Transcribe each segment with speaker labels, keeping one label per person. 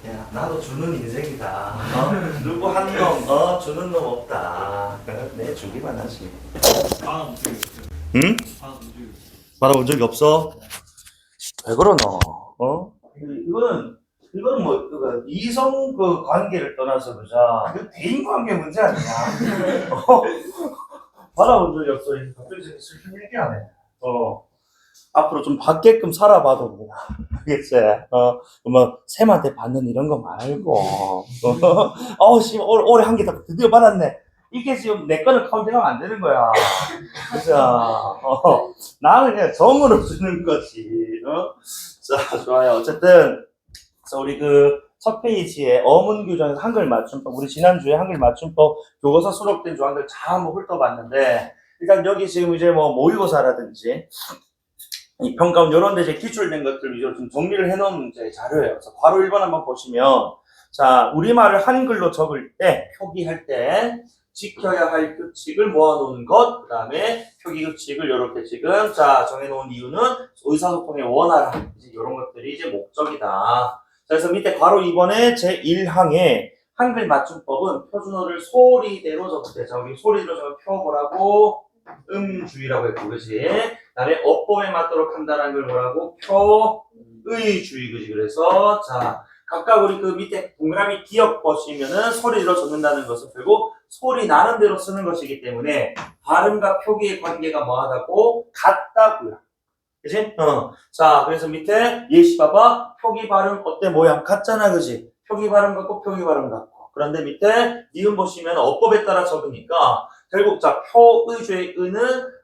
Speaker 1: 야, 나도 주는 인생이다. 누구 한 놈, 주는 놈 없다. 내 주기만 하지.
Speaker 2: 받아본 적이 없어요.
Speaker 1: 응?
Speaker 2: 받아본 적이 없어요.
Speaker 1: 받아본 적이 없어? 왜 그러노? 이거는 뭐, 이성 관계를 떠나서 그자. 그 대인 관계 문제 아니야. 받아본 적이 없어. 갑자기 슬픈 얘기하네. 앞으로 좀 받게끔 살아봐도 그냥. 알겠지? 뭐, 쌤한테 받는 이런 거 말고. 올해 한 개 더 드디어 받았네. 이게 지금 내 거는 카운팅하면 안 되는 거야. 그죠? 나는 그냥 정으로 주는 거지. 자, 좋아요. 어쨌든, 그래서 우리 첫 페이지에 어문 규정에서 한글 맞춤법, 우리 지난주에 한글 맞춤법 교과서 수록된 조항들 다 한번 훑어봤는데, 일단 여기 지금 이제 뭐 모의고사라든지, 이 평가원 이런 데 이제 기출된 것들 위주로 좀 정리를 해놓은 이제 자료예요. 그래서 바로 1번 한번 보시면, 자, 우리말을 한글로 적을 때, 표기할 때, 지켜야 할 규칙을 모아놓은 것, 그 다음에 표기 규칙을 이렇게 지금, 자, 정해놓은 이유는 의사소통에 원활한, 이제 이런 것들이 이제 목적이다. 자, 그래서 밑에 괄호 2번에 제1항에 한글 맞춤법은 표준어를 소리대로 적을 때, 자, 여기 소리대로 적을 표보라고, 음주의라고 했고, 그지? 그 다음에 어법에 맞도록 한다는 걸 뭐라고? 표의주의, 그지? 그래서, 자, 각각 우리 밑에 동그라미 기억 보시면은 소리로 적는다는 것은 결국 소리 나는 대로 쓰는 것이기 때문에 발음과 표기의 관계가 뭐하다고? 같다고요. 그지? 자, 그래서 밑에 예시 봐봐. 표기 발음 어때? 모양 같잖아, 그지? 표기 발음 같고 표기 발음 같고. 그런데 밑에 니은 보시면 어법에 따라 적으니까 결국 자, 표의주의 의는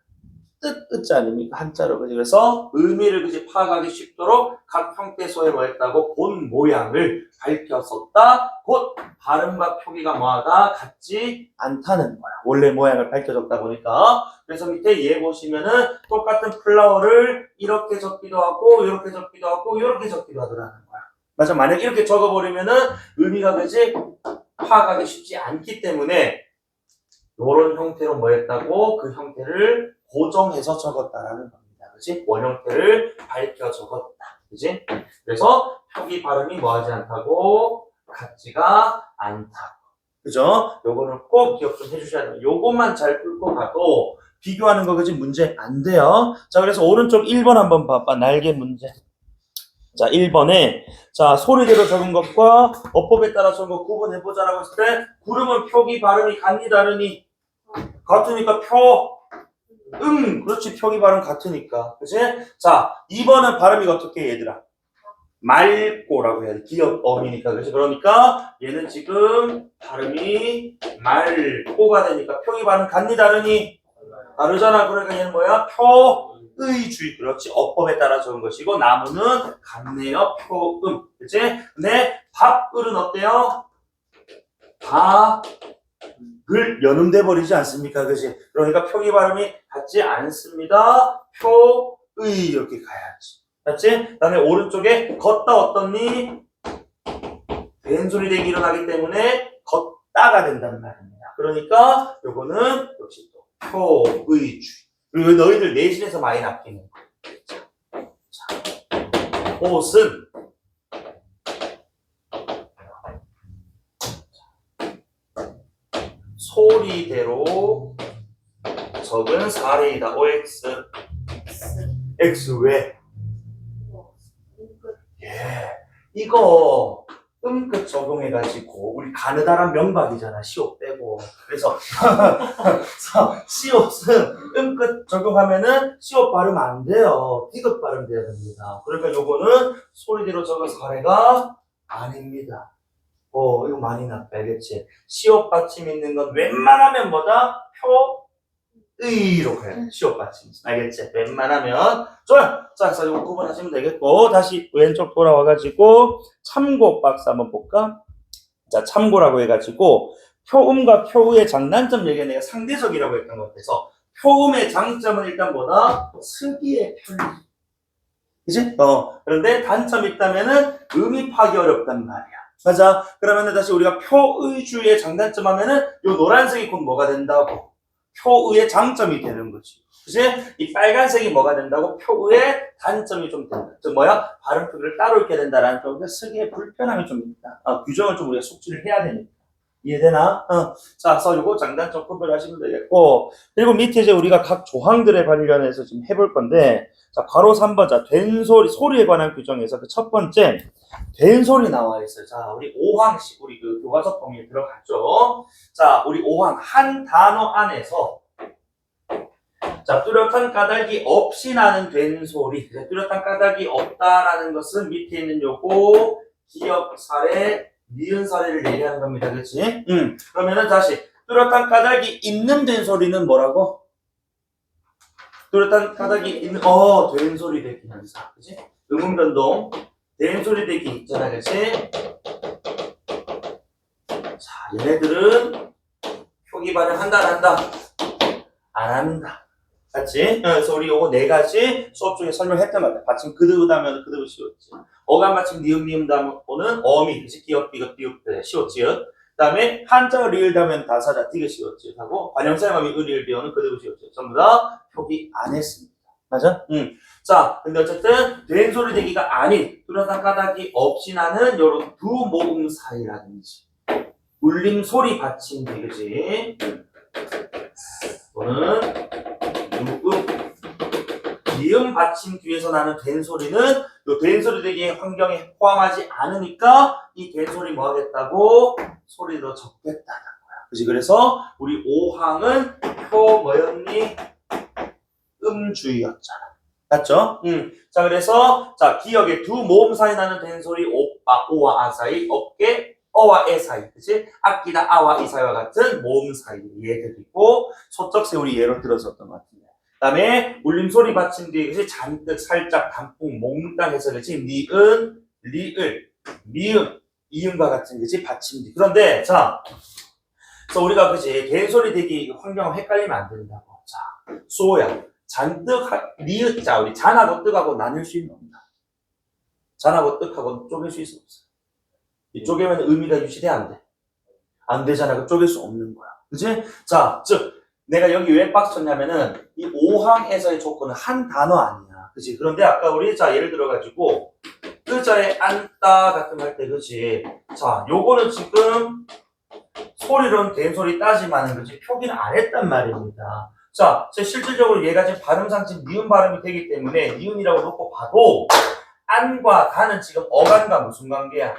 Speaker 1: 뜻자 아닙니까? 한자로. 그지? 그래서 의미를 그지 파악하기 쉽도록 각 형태소에 뭐 했다고? 본 모양을 밝혔었다. 곧 발음과 표기가 뭐하다? 같지 않다는 거야. 원래 모양을 밝혀줬다 보니까. 그래서 밑에 얘 보시면은 똑같은 플라워를 이렇게 적기도 하고, 이렇게 적기도 하고, 이렇게 적기도 하더라는 거야. 맞아. 만약 이렇게 적어버리면은 의미가 그지? 파악하기 쉽지 않기 때문에 이런 형태로 뭐 했다고? 그 형태를 고정해서 적었다라는 겁니다. 그지? 원형태를 밝혀 적었다. 그지? 그래서 표기 발음이 뭐하지 않다고? 같지가 않다고. 그죠? 요거는 꼭 기억 좀 해주셔야 돼요. 요것만 잘 풀고 가도 비교하는 거 그지? 문제 안 돼요. 자, 그래서 오른쪽 1번 한번 봐봐. 날개 문제. 자, 1번에 자, 소리대로 적은 것과 어법에 따라 적은 것 구분해보자라고 했을 때 구름은 표기 발음이 같니 다르니? 같으니까 그렇지. 표기 발음 같으니까. 그치? 자, 2번은 발음이 어떻게 얘들아? 맑고라고 해야 돼. 기역 어미니까. 그치? 그러니까 얘는 지금 발음이 맑고가 되니까 표기 발음 같니 다르니? 다르잖아. 그러니까 얘는 뭐야? 표의주의. 그렇지. 어법에 따라 적은 것이고 나무는 같네요. 표음. 그치? 근데 밥을은 어때요? 을 연음돼 버리지 않습니까? 그지? 그러니까 표기 발음이 같지 않습니다. 표의 이렇게 가야지. 맞지? 그 다음에 오른쪽에 걷다 어떻니? 왼소리 대기 일어나기 때문에 걷다가 된다는 말입니다. 그러니까 요거는 역시 또 표의주의. 그리고 너희들 내신에서 많이 낚이는 거. 자, 옷은 소리대로 적은 사례이다. OX. X 왜? 예. 이거 음끝 적용해가지고 우리 가느다란 명박이잖아. 시옷 빼고. 그래서 시옷은 음끝 적용하면은 시옷 발음 안 돼요. 디귿 발음 돼야 됩니다. 그러니까 요거는 소리대로 적은 사례가 아닙니다. 이거 많이 났다, 알겠지? 시옷 받침 있는 건 웬만하면 뭐다? 표의로 가야 돼. 시옷 받침. 알겠지? 웬만하면. 좋아요. 자, 그래서 이거 구분하시면 되겠고, 다시 왼쪽 돌아와가지고, 참고 박스 한번 볼까? 자, 참고라고 해가지고, 표음과 표의의 장단점 얘기는 내가 상대적이라고 했던 것 같아서, 표음의 장점은 일단 뭐다? 쓰기의 편리. 그치? 그런데 단점이 있다면은 의미 파기 어렵단 말이야. 맞아. 그러면은 다시 우리가 표의주의의 장단점 하면은 요 노란색이 곧 뭐가 된다고? 표의의 장점이 되는 거지. 그치? 이 빨간색이 뭐가 된다고? 표의 단점이 좀 된다. 즉 뭐야? 발음 표기를 따로 읽게 된다라는 표기가 쓰기에 불편함이 좀 있다. 규정을 좀 우리가 숙지를 해야 되니까. 이해되나? 자, 그래서 요거 장단점 구별하시면 되겠고, 그리고 밑에 이제 우리가 각 조항들에 관련해서 지금 해볼 건데, 자, 괄호 3번, 자, 된 소리, 소리에 관한 규정에서 그 첫 번째, 된 소리 나와 있어요. 자, 우리 5항씩, 우리 그 교과서 범위에 들어갔죠? 자, 우리 5항, 한 단어 안에서, 자, 뚜렷한 까닭이 없이 나는 된 소리. 뚜렷한 까닭이 없다라는 것은 밑에 있는 요거, 기억 사례, 니은 사례를 얘기하는 겁니다. 그치? 그러면은 다시, 뚜렷한 까닭이 있는 된 소리는 뭐라고? 뚜렷한 까닭이 있는, 된 소리 되기 현상. 그치? 변동, 된 소리 되기 있잖아. 그치? 자, 얘네들은 표기 발음한다, 안 한다? 안 한다. 맞지? 그래서 우리 요거 네 가지 수업 중에 설명했단 말이야. 받침 그드그 다음에 그드그 시옷지. 어감 받침 니은 다음에는 어미, 그치? 기역, 비읍, 시옷지읒. 그 다음에 한자어 리을 다음에 다사자, 디귿 시옷지읒 하고 관형사형이 을리을 비어는 그드그 시옷지읒. 전부 다 표기 안 했습니다. 맞아? 자, 근데 어쨌든 된 소리 되기가 아닌 뚜렷한 까닭이 없이 나는 요런 두 모음 사이라든지 울림 소리 받침들, 그치? 또는 미음 받침 뒤에서 나는 된 소리는 요 된 소리 되기 환경에 포함하지 않으니까 이 된 소리 뭐 하겠다고? 소리로 적겠다는 거야. 그치? 그래서 우리 5항은 표 뭐였니? 음주의였잖아. 맞죠? 자, 그래서 자, 기억에 두 모음 사이 나는 된 소리 오와 아 사이, 어깨 어와 에 사이, 그치? 아끼다 아와 이 사이와 같은 모음 사이 얘들 있고, 소쩍새 우리 예로 들었었던 것 같은데. 그 다음에 울림소리 받침 뒤에, 그치? 잔뜩, 살짝, 단풍, 몽땅 해서, 그치? 니은, 리을, 미음, 이음과 같은, 그치? 받침 뒤. 그런데, 자, 그래서 우리가, 그치? 된소리 되기 환경을 헷갈리면 안 된다고. 자, 수호야. 잔뜩, 리을, 자, 우리 잔하고 뜻하고 나눌 수 있는 겁니다. 잔하고 뜻하고 쪼갤 수 있어, 없어? 이 쪼개면 의미가 유지돼, 안 돼? 안 되잖아. 그 쪼갤 수 없는 거야. 그치? 자, 즉, 내가 여기 왜 빡 쳤냐면은, 이 5항에서의 조건은 한 단어 아니야. 그치? 그런데 아까 우리, 자, 예를 들어가지고, 의자에 앉다 같은 거 할 때, 그치? 자, 요거는 지금, 소리로는 된 소리 따지만은, 그치? 표기는 안 했단 말입니다. 자, 실질적으로 얘가 지금 발음상 지금 니은 발음이 되기 때문에, 니은이라고 놓고 봐도, 안과 다는 지금 어간과 무슨 관계야?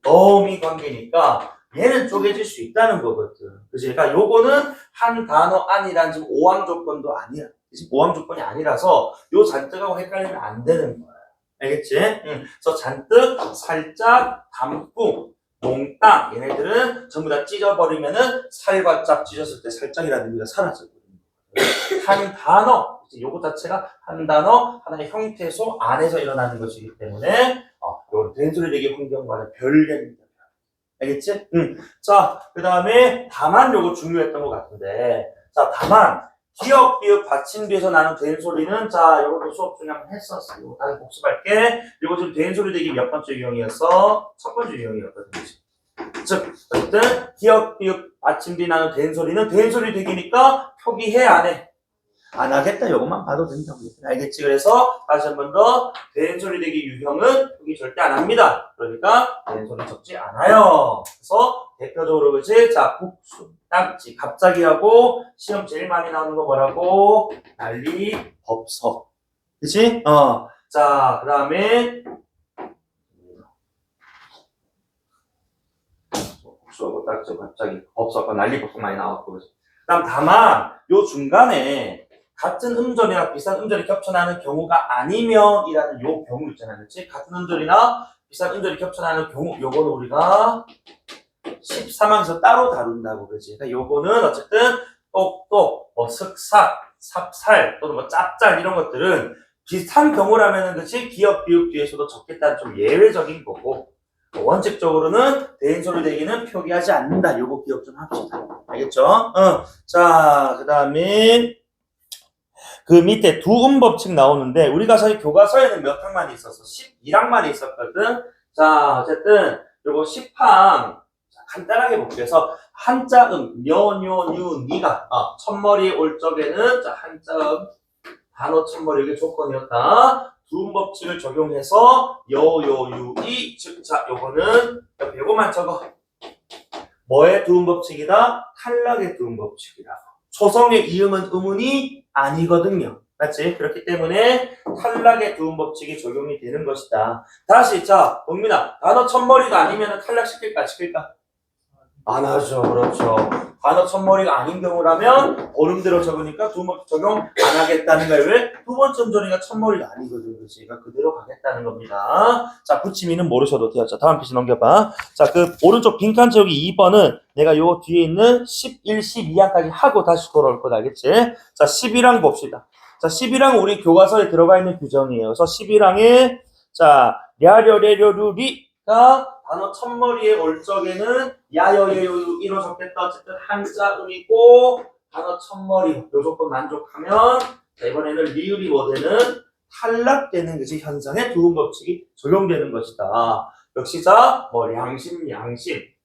Speaker 1: 어미 관계니까 얘는 쪼개질 수 있다는 거거든. 그치? 그러니까 요거는 한 단어 안이란 지금 5항 조건도 아니야. 지금 5항 조건이 아니라서 요 잔뜩하고 헷갈리면 안 되는 거야. 알겠지? 그래서 잔뜩, 살짝, 담뿍, 몽땅 얘네들은 전부 다 찢어버리면은 살과 짝 찢었을 때 살짝이라는 의미가 사라져버리는 거야. 한 단어, 요거 자체가 한 단어, 하나의 형태소 안에서 일어나는 것이기 때문에 요 된소리 되기 환경과는 별개입니다. 알겠지? 자, 그 다음에 다만 요거 중요했던 것 같은데, 자, 다만 기억, 비읍, 받침 뒤에서 나는 된소리는, 자, 요것도 수업 중에 한번 했었어. 요거 다시 복습할게. 요거 지금 된소리 되기 몇 번째 유형이었어? 첫 번째 유형이었거든. 즉, 어쨌든 기억, 비읍, 받침 뒤에 나는 된소리는 된소리 되기니까 표기해, 안 해? 안 하겠다. 요것만 봐도 된다고. 알겠지? 그래서 다시 한 번 더 된소리 되기 유형은 표기 절대 안 합니다. 그러니까 된소리 적지 않아요. 그래서 대표적으로 그치? 자, 국수, 딱지, 갑자기 하고 시험 제일 많이 나오는 거 뭐라고? 난리, 법석. 그치? 자, 그 다음에 국수하고 딱지, 갑자기, 법석, 난리, 법석 많이 나왔고. 그 다음 다만 요 중간에 같은 음절이나 비슷한 음절이 겹쳐나는 경우가 아니면이라는 요 경우 있잖아요. 그렇지? 같은 음절이나 비슷한 음절이 겹쳐나는 경우, 요거는 우리가 13항에서 따로 다룬다고, 그러지? 그러니까 요거는 어쨌든 똑똑, 뭐 슥삭, 삽살, 또는 뭐 짭짤 이런 것들은 비슷한 경우라면은, 그렇지? 기억, 비읍 뒤에서도 적겠다는 좀 예외적인 거고, 원칙적으로는 대인소리 되기는 표기하지 않는다. 요거 기억 좀 합시다. 알겠죠? 자, 그 다음에 그 밑에 두 음법칙 나오는데 우리가 사실 교과서에는 몇 항만 있었어? 11항만 있었거든. 자, 어쨌든 요거 10항 간단하게 볼게요. 그래서 한자음 며, 뇨, 뉴, 니가 첫머리에 올 적에는 자, 한자음 단어 첫머리의 조건이었다. 두음 법칙을 적용해서 여유이 즉 자 요거는 요거만 적어. 뭐의 두음 법칙이다? 탈락의 두음 법칙이다. 초성의 이음은 의문이 아니거든요. 맞지? 그렇기 때문에 탈락의 두음 법칙이 적용이 되는 것이다. 다시 자 동민아 단어 첫머리가 아니면 탈락시킬까 시킬까? 안 하죠. 그렇죠. 단어 첫머리가 아닌 경우라면 보름대로 적으니까 두음 법칙 적용 안 하겠다는 거예요. 왜? 두 번째 음절이니까 첫머리가 아니거든. 그치? 그러니까 그대로 가겠다는 겁니다. 자 붙임이는 모르셔도 돼요. 자 다음 페이지 넘겨봐. 자 그 오른쪽 빈칸 채우기 2번은 내가 요 뒤에 있는 11, 12항까지 하고 다시 돌아올 거다. 알겠지? 자 11항 봅시다. 자 11항 우리 교과서에 들어가 있는 규정이에요. 그래서 11항에 자 랴려레려루리가 단어 첫머리에 올 적에는 야여예요이로 적겠다. 어쨌든 한자음이고 단어 첫머리 요 조건 만족하면 자, 이번에는 리을이 뭐 되는 탈락되는 것이 현상의 두음 법칙이 적용되는 것이다. 역시 자뭐 양심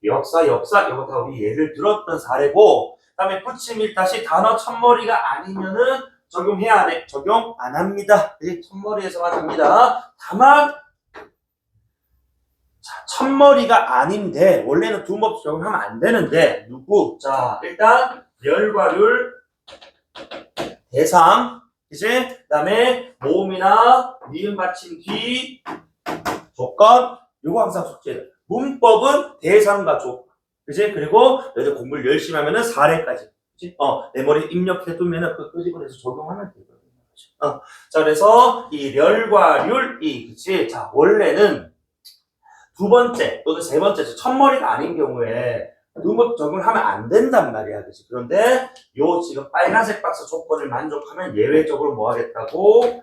Speaker 1: 역사 이거 다 우리 예를 들었던 사례고 그다음에 붙임 다시 단어 첫머리가 아니면은 적용해야 안 해. 적용 안 합니다. 첫머리에서만 합니다. 다만 자, 첫머리가 아닌데 원래는 두음 법칙 적용하면 안 되는데 누구? 자 일단 멸과률 대상 이제 그다음에 모음이나 니은 받침 뒤 조건 요거 항상 숙제예요. 문법은 대상과 조건 그지? 그리고 너희들 공부를 열심히 하면은 사례까지 그지? 내 머리에 입력해 두면은 그 끄집어내서 적용하면 되거든요. 자 그래서 이 멸과률이 그지? 자 원래는 두 번째 또는 세 번째 첫머리가 아닌 경우에 두음 적용을 하면 안 된단 말이야. 그치? 그런데 요 지금 빨간색 박스 조건을 만족하면 예외적으로 뭐 하겠다고?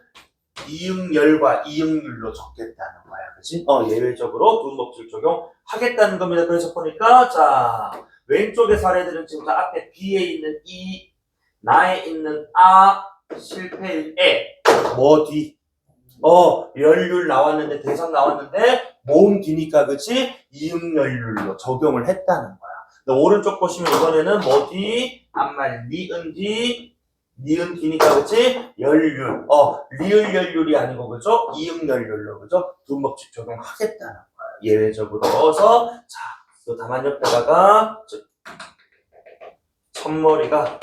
Speaker 1: 이응열과 이응률로 적겠다는 거야. 그치? 예외적으로 두음 법칙 적용하겠다는 겁니다. 그래서 보니까 자 왼쪽의 사례들은 지금 다 앞에 B에 있는 이, 나에 있는 아, 실패의 에, 뭐 뒤? 열률 나왔는데 대상 나왔는데 모음 뒤니까 그치? 이응열률로 적용을 했다는 거야. 근데 오른쪽 보시면 이번에는 뭐 뒤? 앞말 니은 뒤 니은 뒤니까 그치? 열률 리을 열률이 아니고 그죠? 이응열률로 그죠? 두음 법칙 적용하겠다는 거야. 예외적으로 그래서 자, 또 다만 옆에다가 첫머리가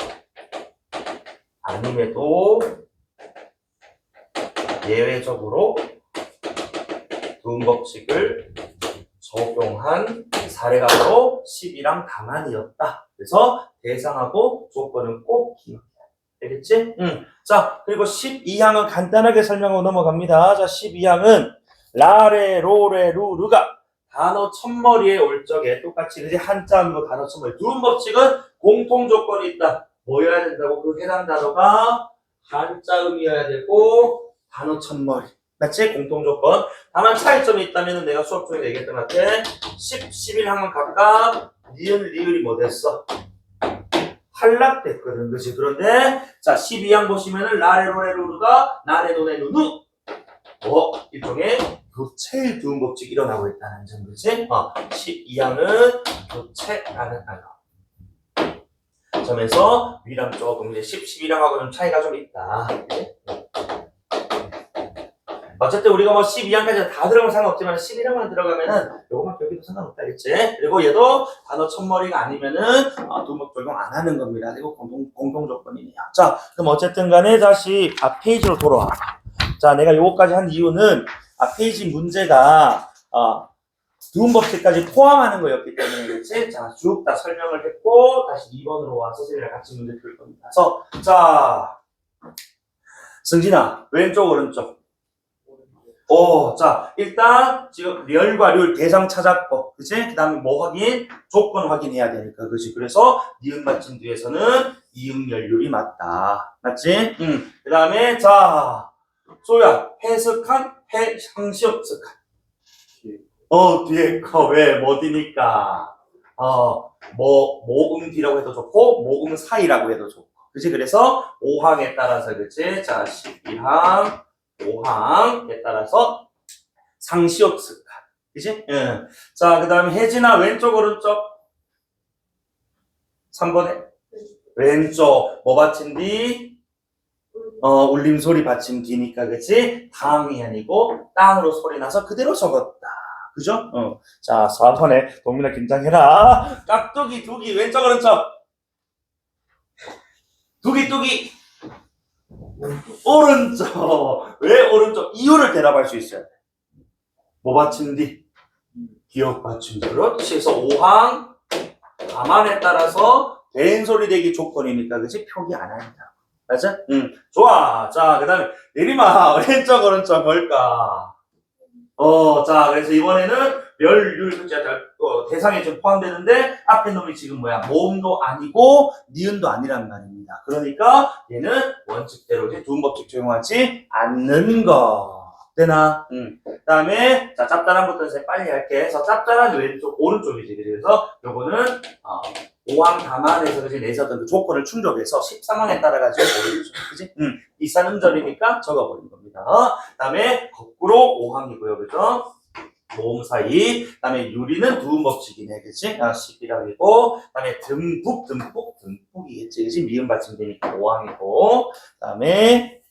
Speaker 1: 아님에도 예외적으로 두음 법칙을 적용한 사례가 바로 11항 다만이었다. 그래서 대상하고 조건은 꼭 기억해야 돼. 알겠지? 자, 그리고 12항은 간단하게 설명하고 넘어갑니다. 자, 12항은 라레, 로레, 루르가 단어 첫머리에 올 적에 똑같이 그지 한자음으로 단어 첫머리. 두음 법칙은 공통 조건이 있다. 뭐여야 된다고? 그 해당 단어가 한자음이어야 되고 단어 첫머리. 맞지? 공통조건. 다만 차이점이 있다면 내가 수업 중에 얘기했던 것 같아. 11항은 각각 니은, 리을이 뭐 됐어? 탈락됐거든. 그치? 그런데 자 12항 보시면은 라레로레루가 나레노레누누 일종의 교체 두음 법칙이 일어나고 있다는 점. 그치? 12항은 교체라는 단어. 점에서 위랑 조금 이제 11항하고 좀 차이가 좀 있다. 어쨌든 우리가 뭐 12항까지 다 들어가면 상관없지만 11항만 들어가면은 요것만 배워도 상관없다. 그치? 그리고 얘도 단어 첫머리가 아니면은 두음 적용 안 하는 겁니다. 이거 공통 조건이네요. 자, 그럼 어쨌든 간에 다시 앞 페이지로 돌아와. 자, 내가 요거까지 한 이유는 앞 페이지 문제가 두음 법칙까지 포함하는 거였기 때문에 그렇지? 자, 쭉 다 설명을 했고 다시 2번으로 와서 선생님이랑 같이 문제 풀 겁니다. 그래서 자, 승진아 왼쪽 오른쪽. 자, 일단 지금 렬과 률 대상 찾았고, 그치? 그 다음에 뭐 확인? 조건 확인해야 되니까, 그치? 그래서 니은 받침 뒤에서는 이응열률이 맞다. 맞지? 그 다음에 자, 소야 해석한 해상시역석한. 뒤에 거 왜? 뭐 뒤니까? 모음 뒤라고 해도 좋고, 모음 사이라고 해도 좋고, 그치? 그래서 5항에 따라서, 그치? 자, 12항. 5항에 따라서 상시역 습관. 그치? 자, 그 다음에 혜진아, 왼쪽, 오른쪽? 3번에? 왼쪽. 뭐 받친 뒤? 울림소리 받침 뒤니까, 그치? 당이 아니고, 땅으로 소리 나서 그대로 적었다. 그죠? 자, 4번에, 동민아 긴장해라. 깍두기, 두기, 왼쪽, 오른쪽. 두기, 두기. 오른쪽. 왜 오른쪽? 이유를 대답할 수 있어야 돼. 뭐 받침 뒤? 기억 받침 뒤. 그렇지. 그래서 5항, 가만에 따라서 된소리 되기 조건이니까, 그치? 표기 안 한다. 맞아? 좋아. 자, 그 다음에, 내리막. 왼쪽, 오른쪽 뭘까? 자, 그래서 이번에는 멸률, 대상에 좀 포함되는데, 앞에 놈이 지금 뭐야? 모음도 아니고, 니은도 아니란 말입니다. 그러니까, 얘는 원칙대로 이제 두음법칙 적용하지 않는 거. 되나? 그 다음에, 자, 짭짤한부터 이제 빨리 할게. 그래서 짭짤한 왼쪽, 오른쪽이지. 그래서 요거는, 5항 다만에서 그지 내세웠던 그 조건을 충족해서 13항에 따라가지고 보여주죠. 그지? 이산 음절이니까 적어버린 겁니다. 그 다음에 거꾸로 5항이고요. 그죠? 모음 사이. 그 다음에 유리는 두음법칙이네. 그치? 10이라고. 그 다음에 듬뿍이겠지. 그치? 미음 받침되니까 5항이고. 그 다음에,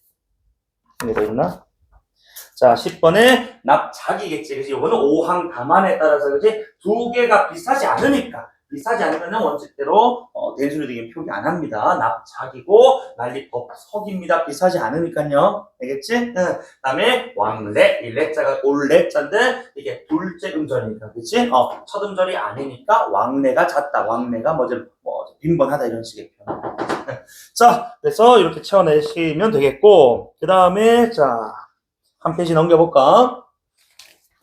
Speaker 1: 이게 더 있나? 자, 10번에 납작이겠지. 그치? 이거는 5항 다만에 따라서 그치? 두 개가 비슷하지 않으니까. 비슷하지 않으면 원칙대로 대수로 되긴 표기 안 합니다. 납작이고 난리법석입니다. 비슷하지 않으니까요. 알겠지? 그 다음에 왕래, 이 레자가 올레자인데 이게 둘째 음절이니까 그치? 첫 음절이 아니니까 왕래가 잦다. 왕래가 뭐 빈번하다 이런 식의 표현. 자, 그래서 이렇게 채워내시면 되겠고 그 다음에 자, 한 페이지 넘겨볼까?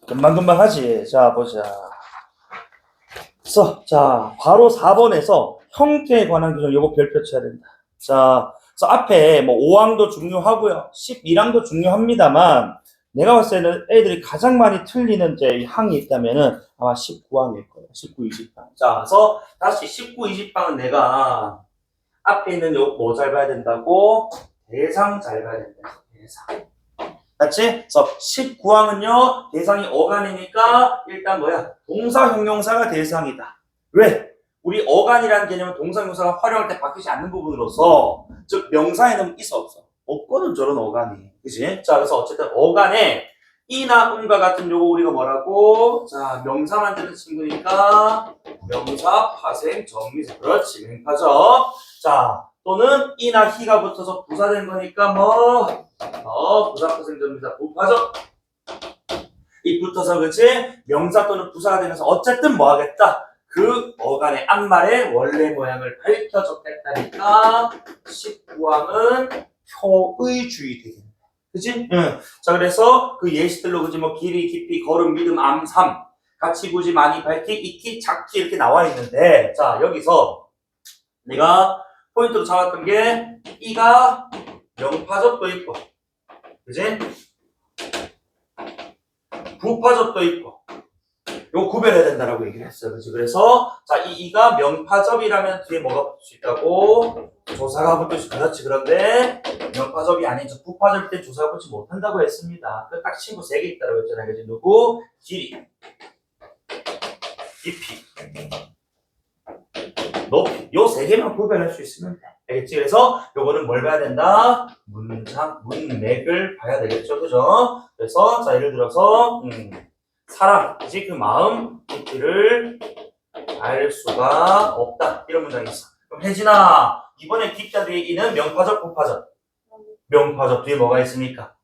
Speaker 1: 금방금방 하지. 자, 보자. 자, 바로 4번에서 형태에 관한 규정, 요거 별표 쳐야 된다. 자, 그래서 앞에 뭐 5항도 중요하고요. 11항도 중요합니다만, 내가 봤을 때는 애들이 가장 많이 틀리는 이제 이 항이 있다면은 아마 19항일 거예요. 19, 20항. 자, 그래서 다시 19, 20항은 내가 앞에 있는 요 뭐 잘 봐야 된다고? 대상 잘 봐야 된다. 대상. 맞지? 그래서 19항은요, 대상이 어간이니까, 일단 뭐야? 동사, 형용사가 대상이다. 왜? 우리 어간이라는 개념은 동사, 형용사가 활용할 때 바뀌지 않는 부분으로서, 즉, 명사에는 있어, 없어? 없거든, 저런 어간이. 그치? 자, 그래서 어쨌든 어간에 이나 음과 같은 요거 우리가 뭐라고? 자, 명사 만드는 친구니까, 명사, 파생, 정미세. 그렇지, 맹파죠. 자, 또는 이나 희가 붙어서 부사된 거니까 부사 파생 정미사 부파죠. 이 붙어서 그치 명사 또는 부사가 되면서 어쨌든 뭐 하겠다 그 어간의 앞말의 원래 모양을 밝혀줬겠다니까 19항은 표의주의 되겠네. 그치? 자 그래서 그 예시들로 그지 뭐 길이 깊이 걸음 믿음 암삼 같이 굳이 많이 밝히 익히 작기 이렇게 나와 있는데 자 여기서 내가 포인트로 잡았던 게 이가 명파접도 있고 그지? 부파접도 있고 이거 구별해야 된다라고 얘기를 했어요. 그지? 그래서 자, 이가 명파접이라면 뒤에 뭐가 붙을 수 있다고? 조사가 붙을 수 있고 그렇지. 그런데 명파접이 아니죠. 부파접일 때 조사가 붙지 못한다고 했습니다. 그 딱 친구 3개 있다고 했잖아요. 그지? 누구? 길이 깊이 높이 요 3개만 구별할 수 있으면 돼. 알겠지? 그래서 요거는 뭘 봐야 된다? 문장, 문맥을 봐야 되겠죠? 그죠? 그래서 자 예를 들어서 사람, 그치? 그 마음 깊이를 알 수가 없다. 이런 문장이 있어. 그럼 혜진아 이번에 깊다 뒤에 이는 명파적, 부파적? 명파적 뒤에 뭐가 있습니까?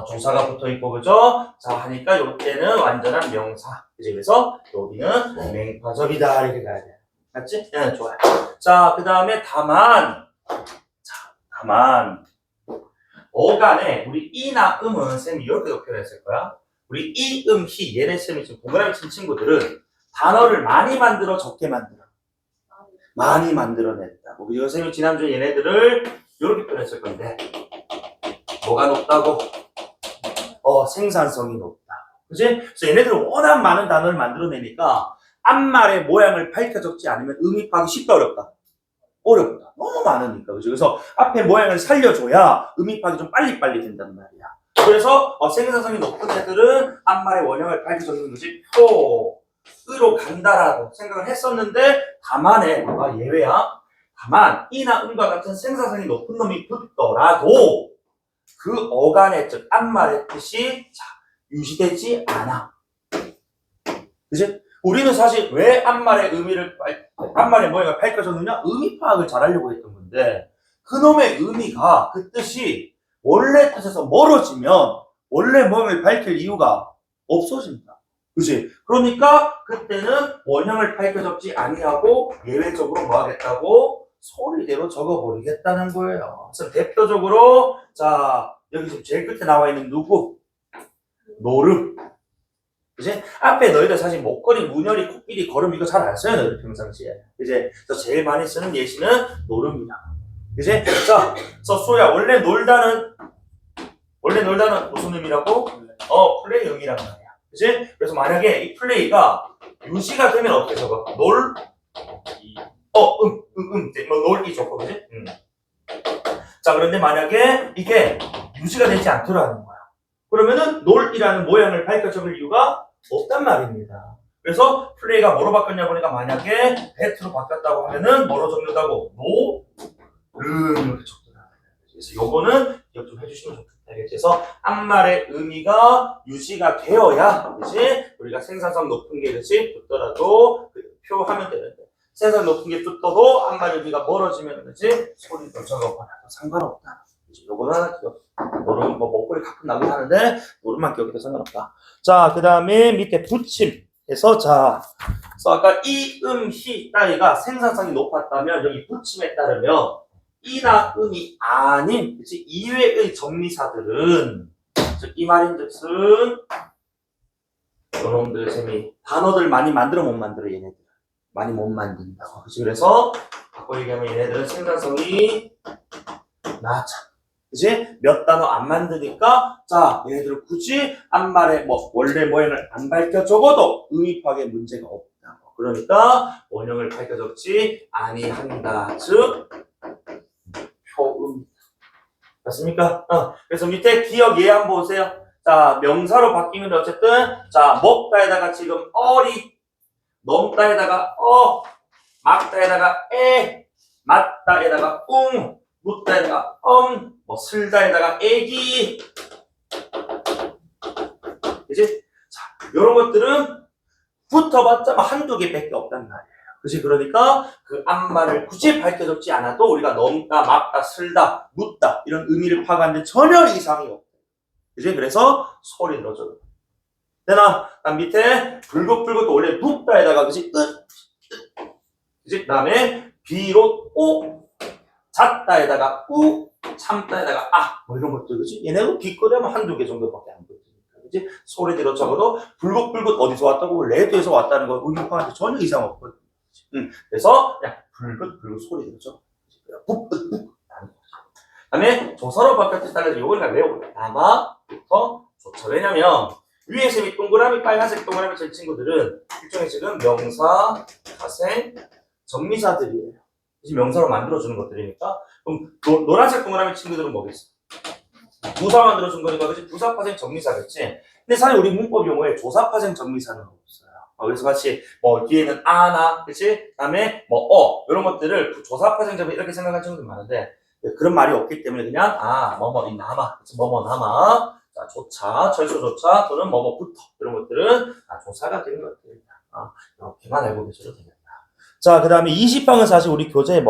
Speaker 1: 조사가 붙어있고 그죠? 자 하니까 요때는 완전한 명사. 그치? 그래서 여기는 맹파적이다 이렇게 가야 돼. 맞지? 네, 좋아요. 자, 그 다음에 다만 어간에 우리 이나 음은 쌤이 이렇게 표현했을 거야. 우리 이, 희 얘네 쌤이 지금 동그라미 친 친구들은 단어를 많이 만들어 적게 만들어. 많이 만들어냈다고. 그리고 쌤이 지난주에 얘네들을 이렇게 표현했을 건데 뭐가 높다고? 생산성이 높다. 그치? 그래서 얘네들은 워낙 많은 단어를 만들어내니까 앞말의 모양을 밝혀 적지 않으면 음입하기 쉽다 어렵다? 어렵다. 너무 많으니까. 그죠? 그래서 앞에 모양을 살려줘야 음입하기 좀 빨리빨리 된단 말이야. 그래서 생산성이 높은 애들은 앞말의 원형을 밝혀 적는 것이 표의로 간다라고 생각을 했었는데 다만에 예외야. 다만 이나 음과 같은 생산성이 높은 놈이 붙더라도 그 어간의 즉 앞말의 뜻이 자, 유지되지 않아. 그치? 우리는 사실 왜 앞말의 앞말의 모양을 밝혀줬느냐? 의미 파악을 잘하려고 했던 건데 그놈의 의미가 그 뜻이 원래 뜻에서 멀어지면 원래 모양을 밝힐 이유가 없어진다. 그치? 그러니까 그때는 원형을 밝혀적지 아니하고 예외적으로 뭐 하겠다고? 소리대로 적어버리겠다는 거예요. 그래서 대표적으로 자 여기 지금 제일 끝에 나와 있는 누구? 노름. 그치? 앞에 너희들 사실 목걸이, 문열이, 코끼리, 걸음 이거 잘 안 써요, 너희들 평상시에. 그치? 그래서 제일 많이 쓰는 예시는 노름이야. 그치? 자, 소야, 원래 놀다는 무슨 의미라고? 플레이 의미란 말이야. 그치? 그래서 만약에 이 플레이가 유지가 되면 어떻게 적어? 놀이 좋고, 그치? 자, 그런데 만약에 이게 유지가 되지 않더라는 거야. 그러면은 놀이라는 모양을 밝혀 적을 이유가 없단 말입니다. 그래서 플레이가 뭐로 바뀌었냐 보니까 만약에 배트로 바뀌었다고 하면은 뭐로 적는다고? 이렇게 적더라. 그래서 요거는 기억 좀 해주시면 좋겠다. 그래서 앞말의 의미가 유지가 되어야, 그치? 우리가 생산성 높은 게, 그치? 붙더라도 표하면 되는데 생산성 높은 게 붙어도 앞말 의미가 멀어지면, 그치? 소리도 적어봐도 상관없다. 요거는 하나 기억. 노름, 목걸이 가끔 나긴 하는데, 노름만 기억해도 상관없다. 자, 그 다음에 밑에 붙임에서, 자, 그래서 아까 이, 히, 따위가 생산성이 높았다면, 여기 붙임에 따르면, 이나 음이 아닌, 그치? 이외의 정미사들은, 즉, 이 말인 즉슨, 요놈들 단어들 많이 만들어 못 만들어, 얘네들. 많이 못 만든다고. 그치? 그래서, 바꿔 얘기하면 얘네들은 생산성이 낮아. 그치? 몇 단어 안 만드니까, 자, 얘네들은 굳이 앞말에 원래 모양을 안 밝혀 적어도 의미 파악에 문제가 없다고. 그러니까, 원형을 밝혀 적지 아니한다. 즉, 표음. 맞습니까? 그래서 밑에 기억 예 한번 보세요. 자, 명사로 바뀌면 어쨌든, 자, 먹다에다가 지금 어리, 넘다에다가 막다에다가 맞다에다가 묻다에다가 슬다에다가 애기. 그치? 자, 요런 것들은 붙어봤자 한두 개밖에 없단 말이에요. 그치? 그러니까 그 앞말을 굳이 밝혀줬지 않아도 우리가 넘다, 막다, 슬다, 묻다 이런 의미를 파악하는데 전혀 이상이 없다. 그치? 그래서 소리 넣어줘. 되나? 난 밑에 불긋불긋 원래 묻다에다가 그치? 그치? 그 다음에 비롯 잤다에다가 참다에다가 이런 것들, 그치? 얘네도 기껏하면 한두 개 정도밖에 안 보여주니까, 그치? 소리대로 적어도 불긋불긋 어디서 왔다고 레드에서 왔다는 걸 의미파하는데 전혀 이상 없거든. 그래서 그냥 불긋불긋 소리대로 적어. 붓붓붓 다음에 조사로 바뀌었을 때 요거를 외우래. 남아부터 조차. 왜냐면 위에 셈이 동그라미 빨간색 동그라미 칠 친구들은 일종의 지금 명사, 사생, 정미사들이에요. 지금 명사로 만들어주는 것들이니까. 그럼 노란색 동그라미 친구들은 뭐겠어? 부사 만들어준 거니까, 그치? 부사, 파생, 정미사겠지? 근데 사실 우리 문법 용어에 조사, 파생, 정미사는 없어요. 그래서 같이, 뒤에는 아나, 그치? 그 다음에, 이런 것들을 조사, 파생, 정미 이렇게 생각하는 친구들 많은데, 그런 말이 없기 때문에 그냥, 이 남아, 그치? 남아. 자, 조차, 철수조차, 또는 붙어. 이런 것들은, 조사가 되는 것들이다. 이렇게만 알고 계셔도 되겠다. 자, 그 다음에 20항은 사실 우리 교재에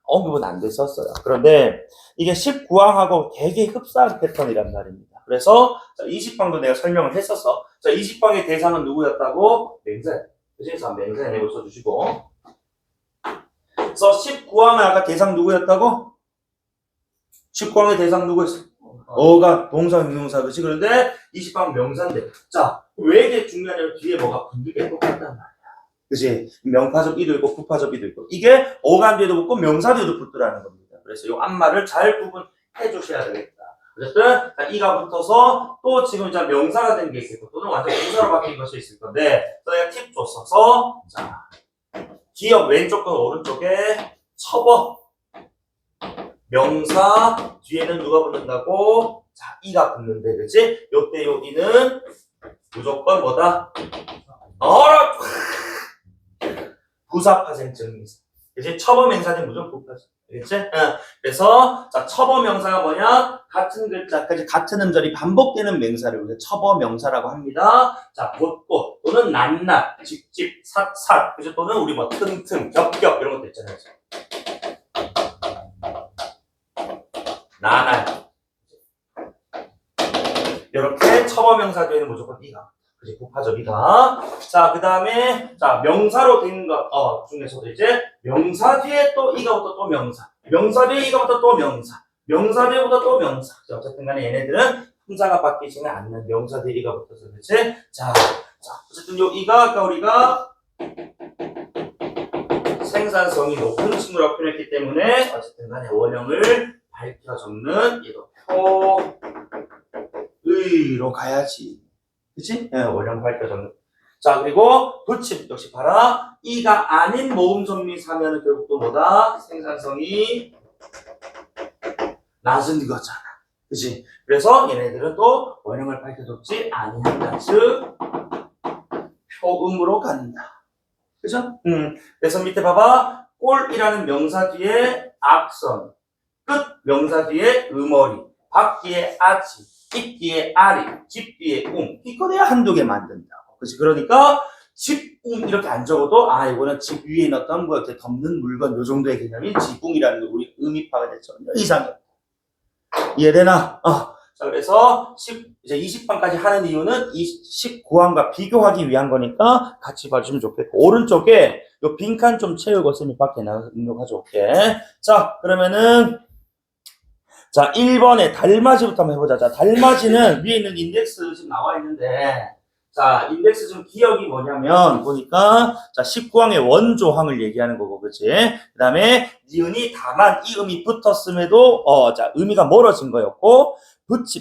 Speaker 1: 언급은 안 됐었어요. 그런데 이게 19항하고 되게 흡사한 패턴이란 말입니다. 그래서 20항도 내가 설명을 했었어. 자, 20항의 대상은 누구였다고? 맹세. 그래서 맹세 내고 써주시고. 그래서 19항은 아까 대상 누구였다고? 19항의 대상 누구였어? 어가 동사, 형용사, 그치? 그런데 20항 명사인데. 자, 왜 이게 중요하냐면 뒤에 뭐가 분리게 똑같단 말이야. 그치? 명파적 이도 있고 부파적 이도 있고 이게 어간 뒤에도 붙고 명사 뒤에도 붙더라는 겁니다. 그래서 이 앞말을 잘 구분해 주셔야 되겠다. 어쨌든 이가 붙어서 또 지금 이제 명사가 된 게 있고 또는 완전 동사로 바뀐 것이 있을 건데 내가 팁 줬어서 자 기억 왼쪽과 오른쪽에 쳐버 명사 뒤에는 누가 붙는다고? 자 이가 붙는데 그치? 요때 요 이는 무조건 뭐다? 부사, 파생, 정미사. 그치? 처범명사는 무조건 부파죠. 알겠지? 그래서, 자, 처범명사가 뭐냐? 같은 글자, 같은 음절이 반복되는 명사를 우리가 처범명사라고 합니다. 자, 곧곧, 또는 낱낱, 집집, 삿삿, 그죠? 또는 우리 뭐 틈틈, 겹겹, 이런 것도 있잖아요. 나날. 이렇게 처범명사들은 무조건 이가. 그지? 부파죠, 이가. 자, 그 다음에, 자, 명사로 된 것, 중에서도 이제, 명사 뒤에 또 이가부터 또 명사. 명사 뒤에 이가부터 또 명사. 명사 뒤에부터 또 명사. 자, 어쨌든 간에 얘네들은 품사가 바뀌지는 않는 명사 뒤에 이가 붙어서, 그치? 자, 어쨌든 요 이가, 아까 우리가 생산성이 높은 친구라고 표현했기 때문에, 어쨌든 간에 원형을 밝혀 적는, 얘도 표의로 가야지. 그치? 예, 원형 밝혀 적는. 자, 그리고 붙임 역시 봐라. 이가 아닌 모음 정리사면은 결국 또 뭐다? 생산성이 낮은 거잖아. 그치? 그래서 얘네들은 또 원형을 밝혀줬지 아니한다. 즉, 표음으로 간다. 그죠? 그래서 밑에 봐봐. 꼴이라는 명사 뒤에 악선, 끝 명사 뒤에 음어리, 밖 뒤에 아지, 입 뒤에 아리, 집 뒤에 이거내야 한두 개 만든다고. 그치? 그러니까 집, 이렇게 안 적어도 이거는 집 위에 있는 어떤 뭐 이렇게 덮는 물건 요 정도의 개념이 지붕이라는 거 우리 의미파가 됐죠. 이상해. 이해되나? 자, 그래서 이제 20판까지 하는 이유는 이 19항과 비교하기 위한 거니까 같이 봐주시면 좋겠고, 오른쪽에 요 빈칸 좀 채우고 쌤이 밖에 나가서 응용 가져올게. 자, 그러면은, 자, 1번에 달맞이부터 한번 해보자. 자, 달맞이는 위에 있는 인덱스 지금 나와 있는데, 자, 인덱스 좀 기억이 뭐냐면, 보니까, 자, 19항의 원조항을 얘기하는 거고, 그치? 그 다음에, 니은이 다만, 이 음이 붙었음에도, 자, 의미가 멀어진 거였고,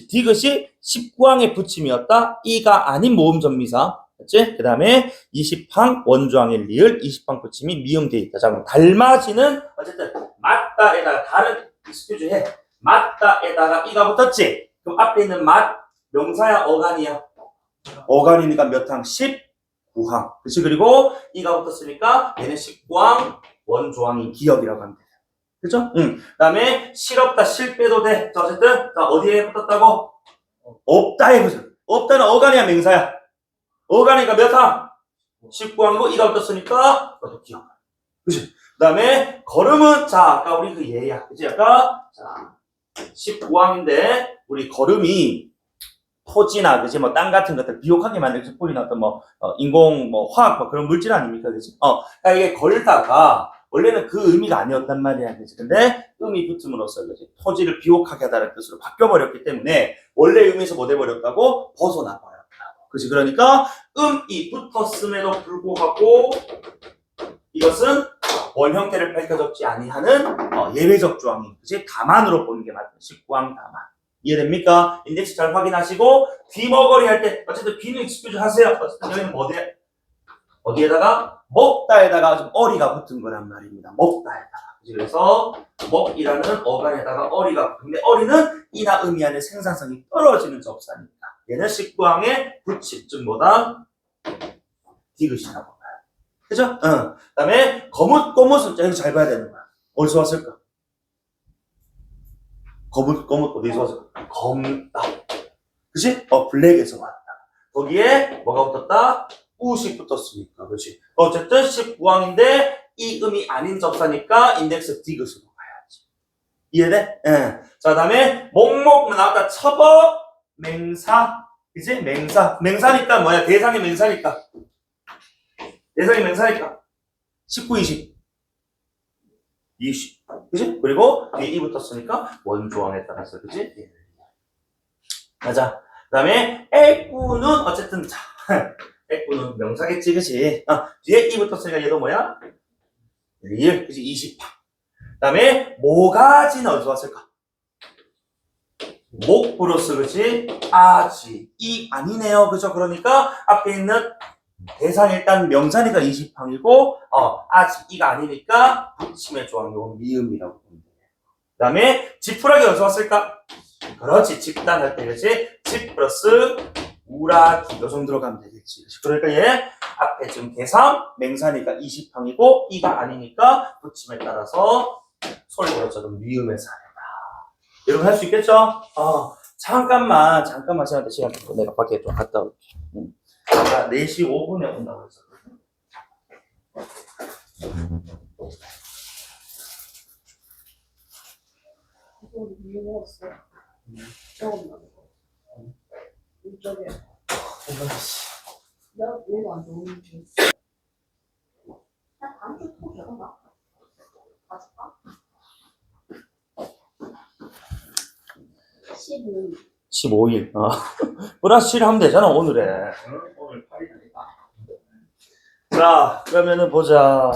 Speaker 1: 디귿이 19항의 붙임이었다? 이가 아닌 모음전미사. 그치? 그 다음에, 20항 원조항의 리을, 20항 붙임이 미음되어 있다. 자, 그럼 달맞이는, 어쨌든, 맞다에다가 다른, 익스큐즈 해. 맞다에다가 이가 붙었지? 그럼 앞에 있는 맞, 명사야, 어간이야? 어간이니까 몇 항? 19항. 그치? 그리고 이가 붙었으니까 얘는 19항 원조항이 기억이라고 합니다. 그죠? 그 다음에 실없다, 실빼도 돼. 자, 어쨌든, 자, 어디에 붙었다고? 없다에 붙어. 없다는 어간이야, 명사야? 어간이니까 몇 항? 19항이고 이가 붙었으니까 그것도 기억. 그치? 그 다음에 걸음은, 자, 아까 우리 그 얘야. 그치? 아까, 자, 19항인데 우리 걸음이 토지나, 그치, 뭐, 땅 같은 것들, 비옥하게 만들어서 뿌리는 어떤 인공, 화학, 그런 물질 아닙니까, 그치? 그러니까 이게 걸다가, 원래는 그 의미가 아니었단 말이야, 그치? 근데, 음이 붙음으로써, 그치? 토지를 비옥하게 하다는 뜻으로 바뀌어버렸기 때문에, 원래 의미에서 못 해버렸다고, 벗어나버렸다고. 그치? 그러니까, 음이 붙었음에도 불구하고, 이것은 원 형태를 밝혀졌지 아니하는, 예외적 조항이, 그치? 다만으로 보는 게 맞다. 19항 다만. 이해됩니까? 인덱스 잘 확인하시고, 뒤머거리 할 때, 어쨌든 B는 익스큐즈 하세요. 어쨌든 여기는 어디에다가? 먹다에다가 좀 어리가 붙은 거란 말입니다. 먹다에다가. 그래서, 먹이라는 어간에다가 어리가 붙은 근데 어리는 이나 음이 안에 생산성이 떨어지는 접사니까. 얘는 19항의 붙임, 즉 뭐다? 디귿이라고 봐요. 그죠? 그 다음에, 거뭇은, 여기 잘 봐야 되는 거야. 어디서 왔을까? 거뭇 어디서 왔어? 검다. 그치? 블랙에서 왔다. 거기에 뭐가 붙었다? 우식 붙었으니까. 그치? 어쨌든 19항인데 이 음이 아닌 접사니까 인덱스 디귿으로 가야지. 이해돼? 예. 자, 다음에 목목 나왔다. 첩어 맹사. 그치? 맹사. 맹사니까 뭐야? 대상이 맹사니까. 대상이 맹사니까. 19, 20. 20. 그치? 그리고 뒤에 이 붙었으니까 원조항에 따라서, 그치? 가자. 그 다음에 애꾸는 어쨌든 자, 애꾸는 명사겠지, 그치? 뒤에 이 붙었으니까 얘도 뭐야? 리을, 그치? 20항. 그 다음에 모가지는 어디서 왔을까? 목 플러스, 그치? 아지. 이 아니네요, 그죠? 그러니까 앞에 있는 대상 일단 명사니까 20항이고, 아지, 이가 아니니까 붙임의 조항이 미음이라고 보면 돼. 그 다음에 지푸라기 어디서 왔을까? 그렇지, 집단할 때, 그렇지? 집 플러스 우라기 요 정도로 가면 되겠지. 그러니까 얘 앞에 지금 대상 맹사니까 20항이고 이가 아니니까 붙임에 따라서 소리로 조금 미음의 사례다. 여러분 할 수 있겠죠? 잠깐만 시간대 시간 좀 내가 밖에 좀 갔다 올게. 아까 4시 5분에 온다고 했었거든.
Speaker 3: 이거 뭐 먹었어? 처음 먹어. 이쪽에 내가 얘가 안 좋은지. 나 다음 주또 되나? 가져가? 15일.
Speaker 1: 15일. 플러스 7 하면 되잖아, 오늘에. 오늘 8일이니까. 자, 그러면은 보자.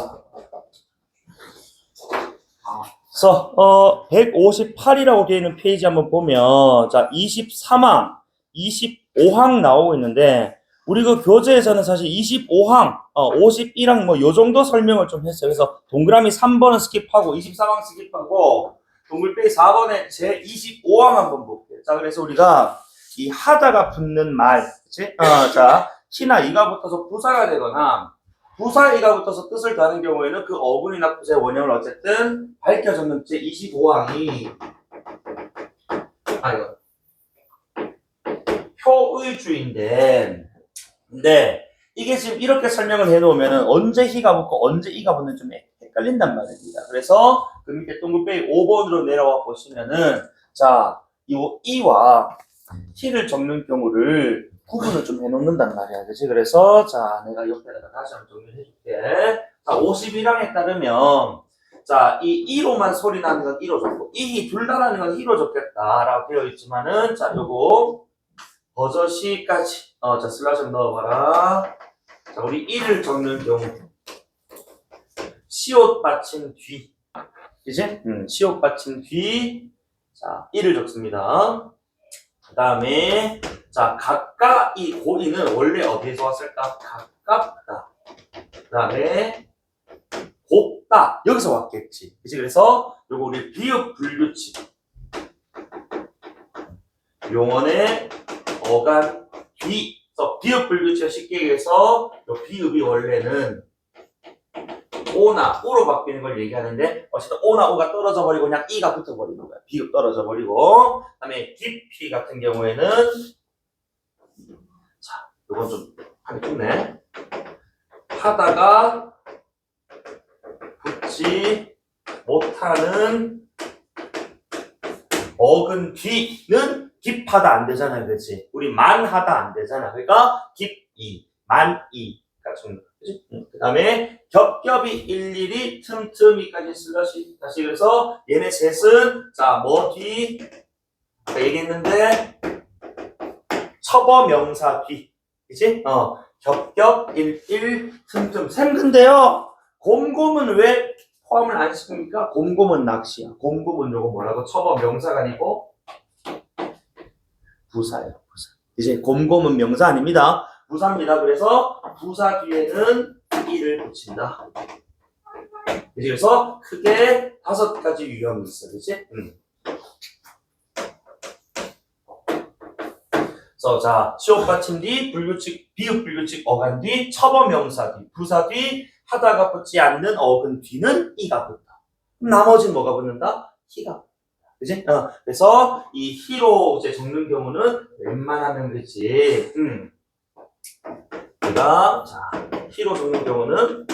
Speaker 1: 그래서, 158이라고 되어 있는 페이지 한번 보면, 자, 23항, 25항 나오고 있는데, 우리 그 교재에서는 사실 25항, 51항 뭐 요 정도 설명을 좀 했어요. 그래서 동그라미 3번은 스킵하고, 23항 스킵하고, 동글빼기 4번에 제 25항 한번 볼게요. 자, 그래서 우리가 이 하다가 붙는 말, 그치? 자, 키나 이가 붙어서 부사가 되거나, 부사 이가 붙어서 뜻을 다는 경우에는 그 어근이나 부사의 원형을 어쨌든 밝혀졌는 제 25항이, 표의주인데, 근데 이게 지금 이렇게 설명을 해놓으면은 언제 희가 붙고 언제 이가 붙는 좀 헷갈린단 말입니다. 그래서 그 밑에 동글빼기 5번으로 내려와 보시면은, 자, 이 이와 희를 적는 경우를 구분을 좀 해놓는단 말이야. 그치? 그래서, 자, 내가 옆에다가 다시 한번 정리를 해줄게. 자, 51항에 따르면, 자, 이 이로만 소리 나는 건 이로 적고, 이 둘 다라는 건 희로 적겠다라고 되어 있지만은, 자, 요거, 버저시까지, 자, 슬래시 넣어봐라. 자, 우리 이를 적는 경우, 시옷 받침 뒤. 그치? 시옷 받침 뒤. 자, 이를 적습니다. 그 다음에, 자, 가까이, 고이는 원래 어디에서 왔을까? 가깝다. 그 다음에, 곱다. 여기서 왔겠지. 그치? 그래서, 요거 우리 비읍 불규칙. 용언의 어간 뒤. 그래서 비읍 불규칙을 쉽게 얘기해서, 요 비읍이 원래는 오나 우로 바뀌는 걸 얘기하는데 어쨌든 오나 우가 떨어져 버리고 그냥 이가 붙어 버리는 거야. 비읍 떨어져 버리고. 그다음에 깊이 같은 경우에는 자, 이건 좀 하기 좋네. 하다가 붙지 못하는 어근 뒤는 깊하다 안 되잖아요. 그렇지? 우리 만하다 안 되잖아. 그러니까 깊이, 만이 같은 거. 그 다음에 겹겹이 일일이 틈틈이까지 슬러시 다시 그래서 얘네 셋은 자 뭐 뒤 아까 얘기했는데 첩어 명사 뒤 그치? 겹겹 일일 틈틈 샘 근데요 곰곰은 왜 포함을 안 시킵니까? 곰곰은 낚시야. 곰곰은 요거 뭐라고? 첩어 명사가 아니고 부사예요. 부사. 이제 곰곰은 명사 아닙니다. 부사입니다. 그래서 부사 뒤에는 이를 붙인다. 그래서 크게 5가지 유형이 있어. 그치? 그래서 자, 시옷 받침 뒤, 불규칙, 비읍 불규칙 어간 뒤, 첩어 명사 뒤, 부사 뒤, 하다가 붙지 않는 어근 뒤는 이가 붙다. 나머지는 뭐가 붙는다? 희가 붙다. 그치? 그래서 이 희로 이제 적는 경우는 웬만하면 그렇지. 우리가 자 희로 적는 경우는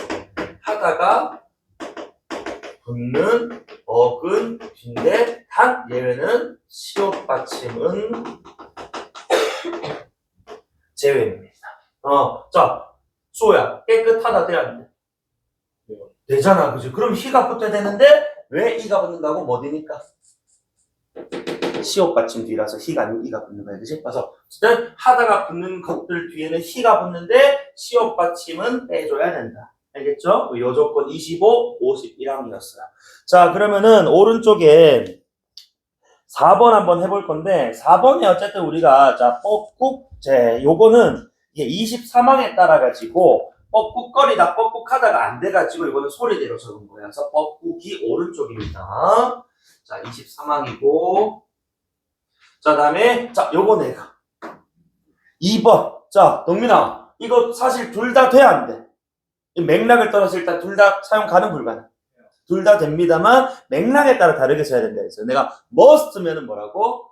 Speaker 1: 하다가 붙는 어근 뒤인데 단 얘는 시옷 받침은 제외입니다. 자 수호야 깨끗하다 돼야 안 돼? 되잖아, 그지? 그럼 희가 붙어야 되는데 왜 이가 붙는다고? 뭐디니까? 시옷 받침 뒤라서 희가 아니고 이가 붙는 거야, 그지? 그래서 어쨌든 하다가 붙는 것들 뒤에는 희가 붙는데 시옷 받침은 빼줘야 된다. 알겠죠? 요 조건 25, 51항이었어요. 자, 그러면은 오른쪽에 4번 한번 해볼 건데 4번에 어쨌든 우리가 자 뻐꾹제 요거는 이게 23항에 따라가지고 뻐꾹거리다 뻐꾹하다가 안 돼가지고 이거는 소리대로 적은 거야. 그래서 뻐꾹이 오른쪽입니다. 자 23항이고 자, 다음에, 자, 요거 내가. 2번. 자, 동민아. 이거 사실 둘 다 돼, 안 돼? 이 맥락을 떠나서 일단 둘 다 사용 가능, 불가능? 둘 다 됩니다만, 맥락에 따라 다르게 써야 된다 했어요. 내가 must면은 뭐라고?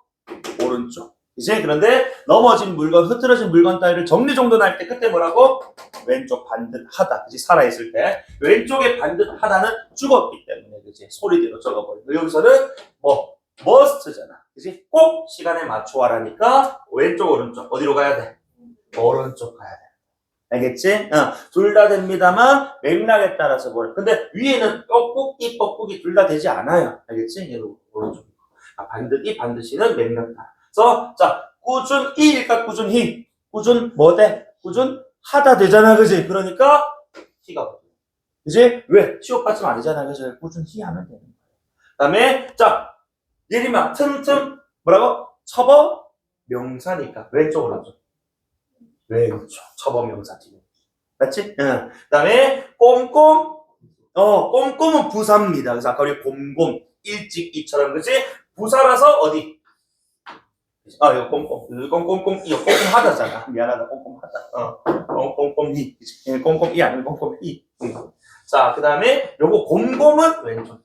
Speaker 1: 오른쪽. 이제 그런데 넘어진 물건, 흐트러진 물건 따위를 정리정돈할 때 그때 뭐라고? 왼쪽 반듯하다. 그치? 살아있을 때. 왼쪽에 반듯하다는 죽었기 때문에, 그치? 소리대로 적어버리고. 여기서는 뭐, must잖아. 그치? 꼭 시간에 맞춰 와라니까 왼쪽, 오른쪽. 어디로 가야 돼? 오른쪽 가야 돼. 알겠지? 둘 다 됩니다만 맥락에 따라서 뭐래. 근데 위에는 뻐꾸기 둘 다 되지 않아요. 알겠지? 얘도 오른쪽. 반드시는 맥락 따라. 그래서 자, 꾸준히일까 꾸준히? 꾸준 뭐 돼? 꾸준 하다 되잖아. 그지? 그러니까 히가 보여. 그지? 왜? 시옷 받침 아니잖아. 그래서 꾸준히 하면 되는 거야. 그다음에 자, 예림아 틈틈 뭐라고? 처버 명사니까 왼쪽 오른쪽. 왼쪽 처버 명사 뒤에. 맞지? 응. 그다음에 꼼꼼은 부사입니다. 그래서 아까 우리 곰곰 일찍 이처럼 그지? 부사라서 어디? 이거 꼼꼼 이거 꼼꼼하다잖아. 미안하다. 꼼꼼하다. 꼼꼼히 꼼꼼이 아니면 꼼꼼히. 자, 그다음에 요거 곰곰은 왼쪽.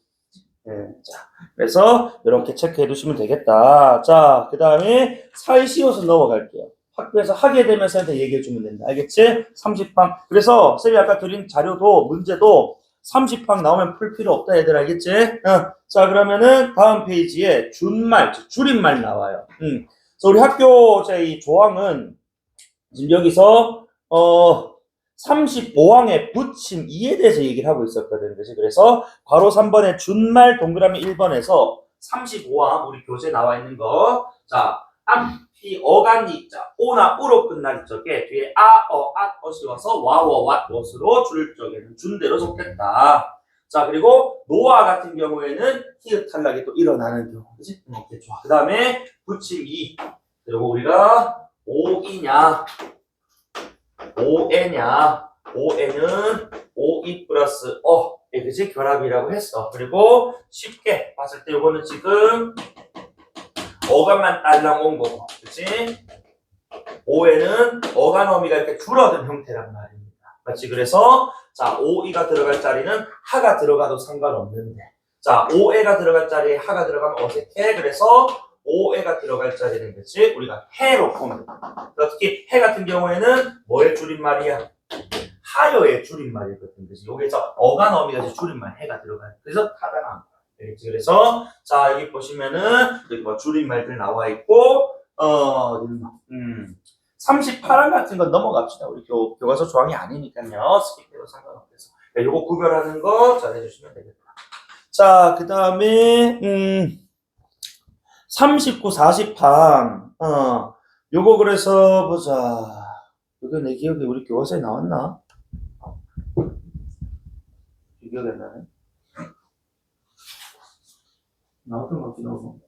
Speaker 1: 자, 그래서 이렇게 체크해 두시면 되겠다. 자, 그다음에 사이시옷을 넘어갈게요. 학교에서 하게 되면 쌤한테 얘기해 주면 된다. 알겠지? 30방. 그래서 쌤이 아까 드린 자료도 문제도 30방 나오면 풀 필요 없다 얘들 알겠지? 자, 그러면은 다음 페이지에 준말, 줄임말 나와요. 그래서 우리 학교 이 조항은 지금 여기서 35항의 붙임 2에 대해서 얘기를 하고 있었거든. 그치? 그래서 괄호 3번에 준말 동그라미 1번에서 35항 우리 교재 나와 있는 거. 자, 이 어간이 자 오나 우로 끝날 적에 뒤에 어시 와서 와워 왓워스로 줄 적에는 준대로 적겠다. 자, 그리고 노아 같은 경우에는 히읗 탈락이 또 일어나는 경우. 그치? 오케이, 좋아. 그 다음에 붙임 2. 그리고 우리가 오이냐 오에냐 오에는 오이 플러스 그치? 결합이라고 했어. 그리고 쉽게 봤을 때 이거는 지금 어간만 딸랑 온 거고, 그치? 오에는 어간 어미가 이렇게 줄어든 형태란 말입니다. 맞지? 그래서, 자, 오이가 들어갈 자리는 하가 들어가도 상관없는데, 자, 오에가 들어갈 자리에 하가 들어가면 어색해. 그래서, 오에가 들어갈 자리는, 그치? 우리가 해로 보면 돼. 특히 해 같은 경우에는 뭐의 줄임말이야? 하여의 줄임말이거든. 그치? 여기서 어간 어미가 줄임말 해가 들어가요. 그래서 하가 나온 거야. 그래서 자, 여기 보시면은 여기 뭐 줄임말들 나와 있고 38항 같은 건 넘어갑시다. 우리 교과서 조항이 아니니까요. 스킵해도 상관없어서. 요거 구별하는 거 잘 해주시면 되겠다. 자, 그 다음에 39, 40항 요거 그래서 보자. 이거 내 기억에 우리 교과서에 나왔나? 기억이 안 나네. 나왔던 것 같기도 하고.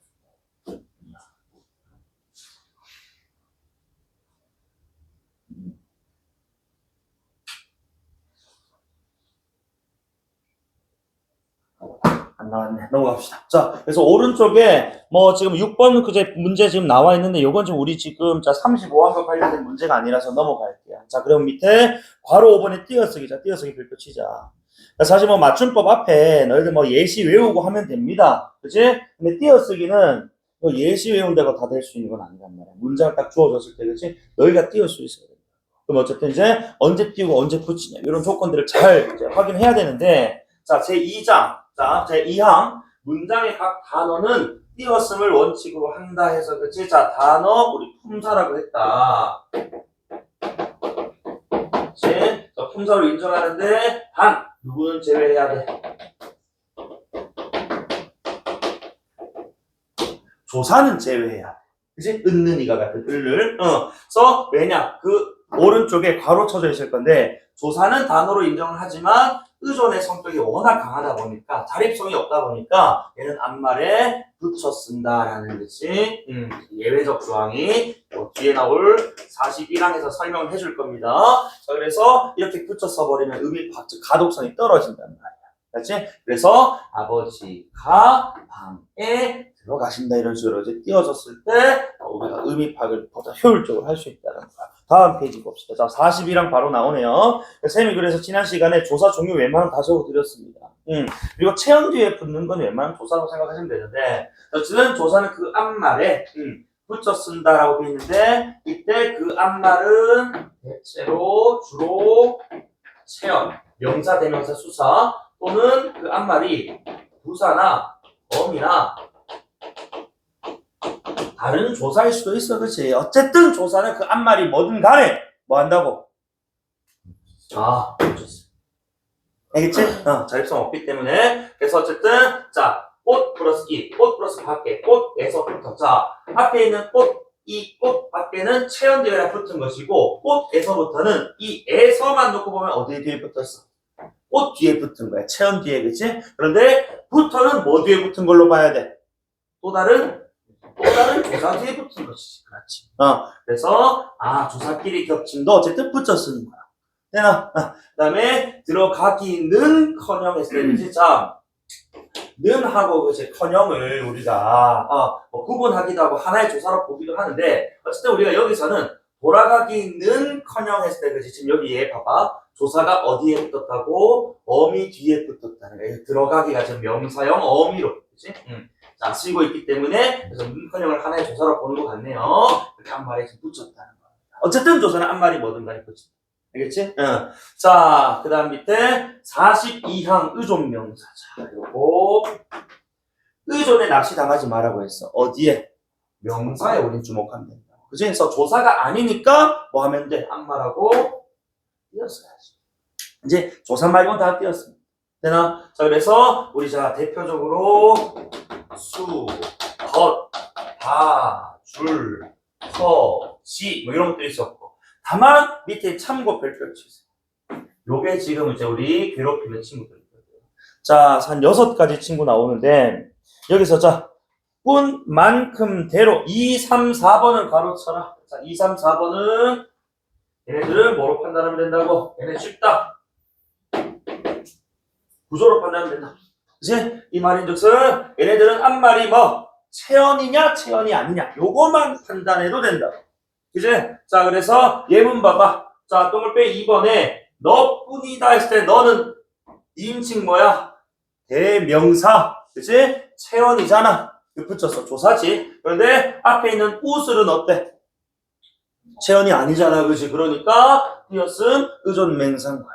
Speaker 1: 안 나왔네. 넘어갑시다. 자, 그래서 오른쪽에 뭐 지금 6번 그제 문제 지금 나와 있는데 요건 좀 우리 지금 자 35항과 관련된 문제가 아니라서 넘어갈게요. 자, 그럼 밑에 괄호 5번에 띄어쓰기자. 띄어쓰기 별표 치자. 사실 뭐 맞춤법 앞에 너희들 뭐 예시 외우고 하면 됩니다. 그치? 근데 띄어쓰기는 예시 외운다고 다 될 수 있는 건 아니란 말이야. 문장 딱 주어졌을 때, 그치? 너희가 띄울 수 있어야 돼. 그럼 어쨌든 이제 언제 띄우고 언제 붙이냐. 이런 조건들을 잘 이제 확인해야 되는데, 자, 제2장. 자, 제2항. 문장의 각 단어는 띄었음을 원칙으로 한다 해서, 그치? 자, 단어, 우리 품사라고 했다. 그치? 자, 품사로 인정하는데, 단. 누구는 제외해야 돼? 조사는 제외해야 돼. 그치? 은는이가 같은 을을. 그래서 왜냐? 그 오른쪽에 괄호 쳐져 있을 건데 조사는 단어로 인정을 하지만 의존의 성격이 워낙 강하다 보니까 자립성이 없다 보니까 얘는 앞말에 붙여 쓴다라는 것이 예외적 조항이 뒤에 나올 41항에서 설명을 해줄 겁니다. 자, 그래서 이렇게 붙여 써버리면 의미 가독성이 떨어진단 말이야. 그렇지? 그래서 아버지가 방에 들어가신다 이런 식으로 이제 띄워졌을 때 우리가 의미 파악을 보다 효율적으로 할 수 있다는 거야. 다음 페이지 봅시다. 자, 42랑 바로 나오네요. 쌤이 그래서 지난 시간에 조사 종류 웬만하면 다 적어드렸습니다. 그리고 체험 뒤에 붙는 건 웬만하면 조사라고 생각하시면 되는데, 어쨌든 조사는 그 앞말에 붙여 쓴다라고 되어 있는데, 이때 그 앞말은 대체로 주로 체험, 명사, 대명사, 수사 또는 그 앞말이 부사나 어미나 다른 조사일 수도 있어, 그치? 어쨌든 조사는 그 앞말이 뭐든 간에 뭐 한다고? 붙였어. 알겠지? 자립성 없기 때문에. 그래서 어쨌든, 자, 꽃 플러스 이, 꽃 플러스 밖에, 꽃에서부터. 자, 앞에 있는 꽃, 이 꽃 밖에는 체온 뒤에 붙은 것이고, 꽃에서부터는 이 에서만 놓고 보면 어디 뒤에 붙었어? 꽃 뒤에 붙은 거야. 체온 뒤에, 그치? 그런데, 부터는 뭐 뒤에 붙은 걸로 봐야 돼? 또 다른 조사 뒤에 붙은 것이지. 그렇지. 그래서, 조사끼리 겹침도 어쨌든 붙여 쓰는 거야. 되나? 그 다음에, 들어가기는 커녕 했을 때, 그치? 자, 는 하고 이제 커녕을 우리가, 구분하기도 하고 하나의 조사로 보기도 하는데, 어쨌든 우리가 여기서는 돌아가기는 커녕 했을 때, 그치? 지금 여기에 봐봐. 조사가 어디에 붙었다고? 어미 뒤에 붙었다는 거야. 들어가기가 지금 명사형 어미로, 그치? 자, 쓰이고 있기 때문에, 그래서 문커녕을 하나의 조사로 보는 것 같네요. 이렇게 앞말에 지금 붙였다는 겁니다. 어쨌든 조사는 앞말이 뭐든 간에 붙여. 알겠지? 자, 그 다음 밑에 42항 의존명사. 자, 요거. 의존에 낚시 당하지 말라고 했어. 어디에? 명사에 우린 주목하면 된다. 그치? 그래서 조사가 아니니까 뭐 하면 돼? 앞말하고 띄었어야지. 이제 조사 말고는 다 띄었습니다. 되나? 자, 그래서 우리 자 대표적으로 수, 덧, 다, 줄, 서, 지 뭐 이런 것도 있었고 다만 밑에 참고 별표 치세요. 요게 지금 이제 우리 괴롭히는 친구들이거든요. 자, 한 6가지 친구 나오는데 여기서 자 뿐, 만큼, 대로 2, 3, 4번을 가로쳐라. 자, 2, 3, 4번은 얘네들은 뭐로 판단하면 된다고? 얘네 쉽다. 구조로 판단하면 된다. 그치? 이 말인즉슨 얘네들은 앞말이 뭐 체언이냐 체언이 아니냐 요거만 판단해도 된다. 그치? 자, 그래서 예문 봐봐. 자, 똥을 빼 2번에 너뿐이다 했을 때 너는 이인칭 뭐야? 대명사. 그치? 체언이잖아. 붙였어. 조사지. 그런데 앞에 있는 우슬은 어때? 체언이 아니잖아. 그치? 그러니까 띄어쓴 의존맹사인 거야.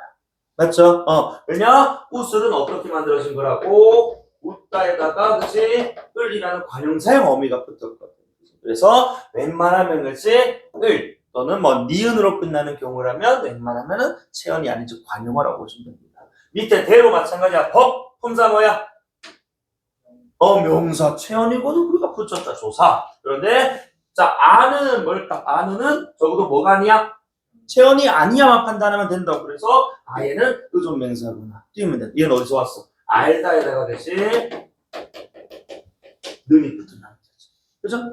Speaker 1: 맞죠? 왜냐? 우슬은 어떻게 만들어진 거라고? 웃다에다가, 그치? 을이라는 관용사형 어미가 붙었거든. 그래서, 웬만하면, 그치? 을, 또는 뭐, 니은으로 끝나는 경우라면, 웬만하면은, 체언이 아닌 즉 관용어라고 보시면 됩니다. 밑에 대로 마찬가지야. 법, 품사 뭐야? 명사, 체언이고도 그가 붙였다. 조사. 그런데, 자, 아는 뭘까? 아는은 적어도 뭐가 아니야? 체언이 아니야만 판단하면 된다고. 그래서 얘는 의존명사구나. 띄우면 돼. 얘는 어디서 왔어? 알다에다가 대신 능이 붙은 상태지. 그죠?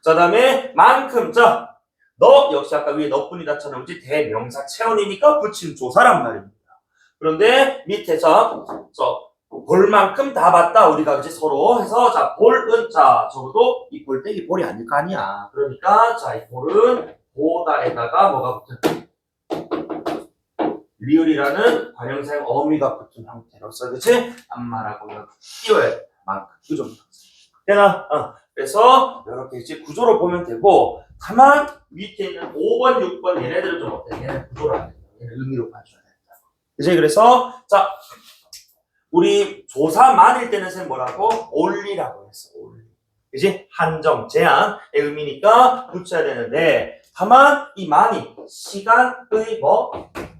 Speaker 1: 자, 다음에 만큼. 자, 너 역시 아까 위에 너뿐이다처럼 대명사 체언이니까 붙인 조사란 말입니다. 그런데 밑에서 볼만큼 다 봤다. 우리가 이제 서로 해서 자, 볼은 자, 적어도 이 볼때기 볼이 아닐 거 아니야. 그러니까 자, 이 볼은 보다에다가 뭐가 붙은 리을이라는 관형사형 어미가 붙은 형태로서 그치? 앞말하고 띄워야 돼. 만큼 구조. 되나? 그래서 이렇게 이제 구조로 보면 되고 다만 밑에 있는 5번, 6번 얘네들은 좀 어때? 얘네 구조로 안 된다. 얘네 의미로 봐줘야 된다. 그치? 그래서 자, 우리 조사만일 때는 쌤 뭐라고? 올리라고 했어. 올리. 그치? 한정, 제한의 의미니까 붙여야 되는데 다만 이 만이 시간의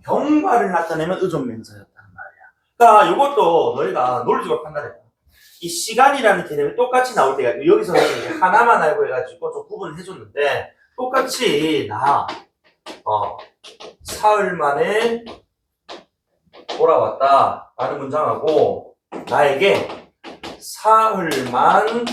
Speaker 1: 경과를 나타내면 의존명사였단 말이야. 그러니까 이것도 너희가 논리적으로 판단해. 이 시간이라는 개념이 똑같이 나올 때가 여기서는 하나만 알고 해가지고 좀 구분을 해줬는데 똑같이 사흘 만에 돌아왔다 라는 문장하고 나에게 사흘만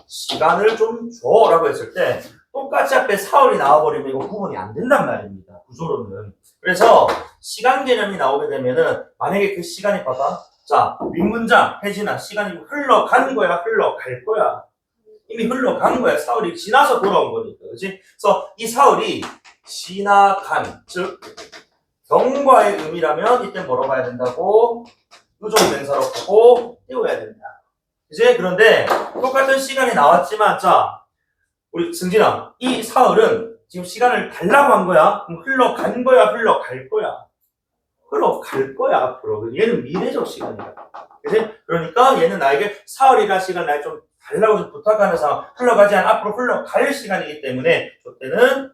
Speaker 1: 시간을 좀 줘 라고 했을 때 똑같이 앞에 사흘이 나와버리면 이거 구분이 안 된단 말입니다. 구조로는. 그래서 시간 개념이 나오게 되면은 만약에 그 시간이 봐봐. 자, 윗문장, 혜진아, 시간이 흘러간 거야, 흘러갈 거야? 이미 흘러간 거야. 사흘이 지나서 돌아온 거니까, 그지? 그래서 이 사흘이 지나간, 즉, 경과의 의미라면 이때 뭐로 봐야 된다고? 의존명사로 보고 띄워야 된다. 그지? 그런데 똑같은 시간이 나왔지만, 자, 우리 승진아, 이 사흘은 지금 시간을 달라고 한 거야? 그럼 흘러간 거야, 흘러갈 거야? 흘러갈 거야, 앞으로. 얘는 미래적 시간이야. 그지? 그러니까 얘는 나에게 사흘이라는 시간 날 좀 달라고 좀 부탁하는 상황, 흘러가지 않아 앞으로 흘러갈 시간이기 때문에 그때는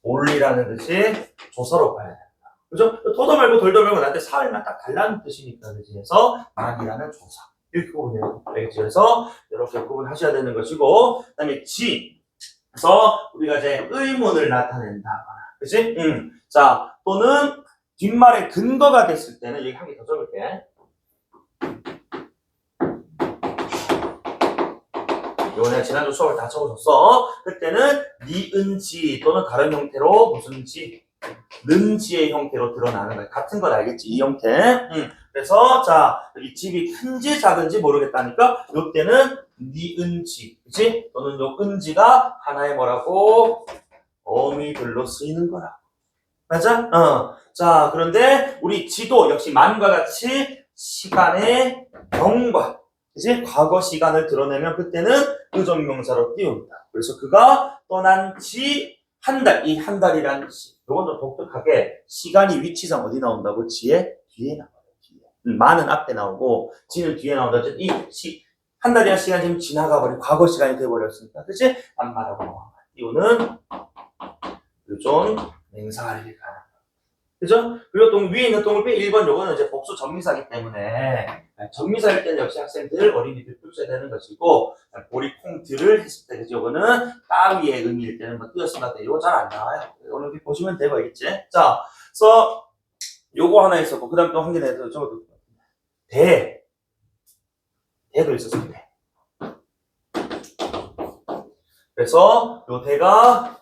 Speaker 1: 올리라는 뜻이 조사로 봐야 된다. 그죠? 더도 말고 덜도 말고 나한테 사흘만 딱 달라는 뜻이니까, 그지? 그래서 만이라는 조사. 이렇게 구분해요. 알겠지? 그래서 이렇게 구분하셔야 되는 것이고, 그 다음에 지. 그래서 우리가 이제 의문을 나타낸다거나, 그치? 자, 또는 뒷말의 근거가 됐을 때는 여기 한 개 더 적을게. 이거 내가 지난주 수업을 다 적어줬어. 그때는 니은지 또는 다른 형태로 무슨 지, 는지의 형태로 드러나는 거야. 같은 건 알겠지? 이 형태. 그래서 자, 여기 집이 큰지 작은지 모르겠다니까 요때는 니은지, 그치? 또는 요 은지가 하나의 뭐라고? 어미별로 쓰이는 거라. 맞아? 자, 그런데 우리 지도 역시 만과 같이 시간의 경과, 그치? 과거 시간을 드러내면 그때는 의존명사로 띄웁니다. 그래서 그가 떠난 지 한 달, 이 한 달이라는 시. 요건 좀 독특하게 시간이 위치상 어디 나온다고? 지의 뒤에 나와요. 뒤에. 만은 앞에 나오고 지는 뒤에 나온다. 한 달이라는 시간이 지금 지나가 버린 과거 시간이 돼버렸으니까, 그치? 안 말하고 나와. 이거는 의존 명사리가. 그죠? 그리고 동 위에 있는 동을 빼 1번 요거는 이제 복수 전미사이기 때문에 전미사일 때는 역시 학생들 어린이들 풀어야 되는 것이고 보리 콩들을 했을 때 그죠? 요거는 따위의 의미일 때는 뭐 띄었으면 돼. 요거 잘 안 나와요. 오늘 보시면 되고 있겠지? 자, 그래서 요거 하나 있었고 그 다음 또 한 개 내서 적어도 대도 있었어. 대. 그래서 요 대가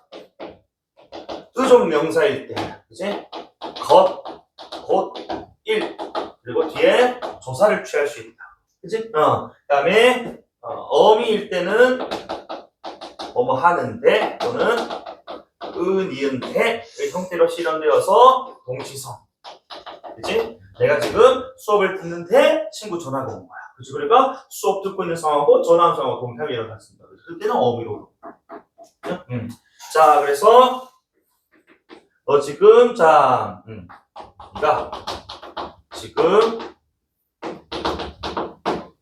Speaker 1: 의존 명사일 때, 그치? 곧, 일, 그리고 뒤에 조사를 취할 수 있다. 그치? 그 다음에, 어미일 때는, 뭐뭐 하는데, 또는, 니은, 대의 형태로 실현되어서 동시성. 그치? 내가 지금 수업을 듣는데 친구 전화가 온 거야. 그치? 그러니까 수업 듣고 있는 상황하고 전화하는 상황하고 동시에 일어났습니다. 그때는 어미로. 자, 그래서, 너 지금, 자, 네가 지금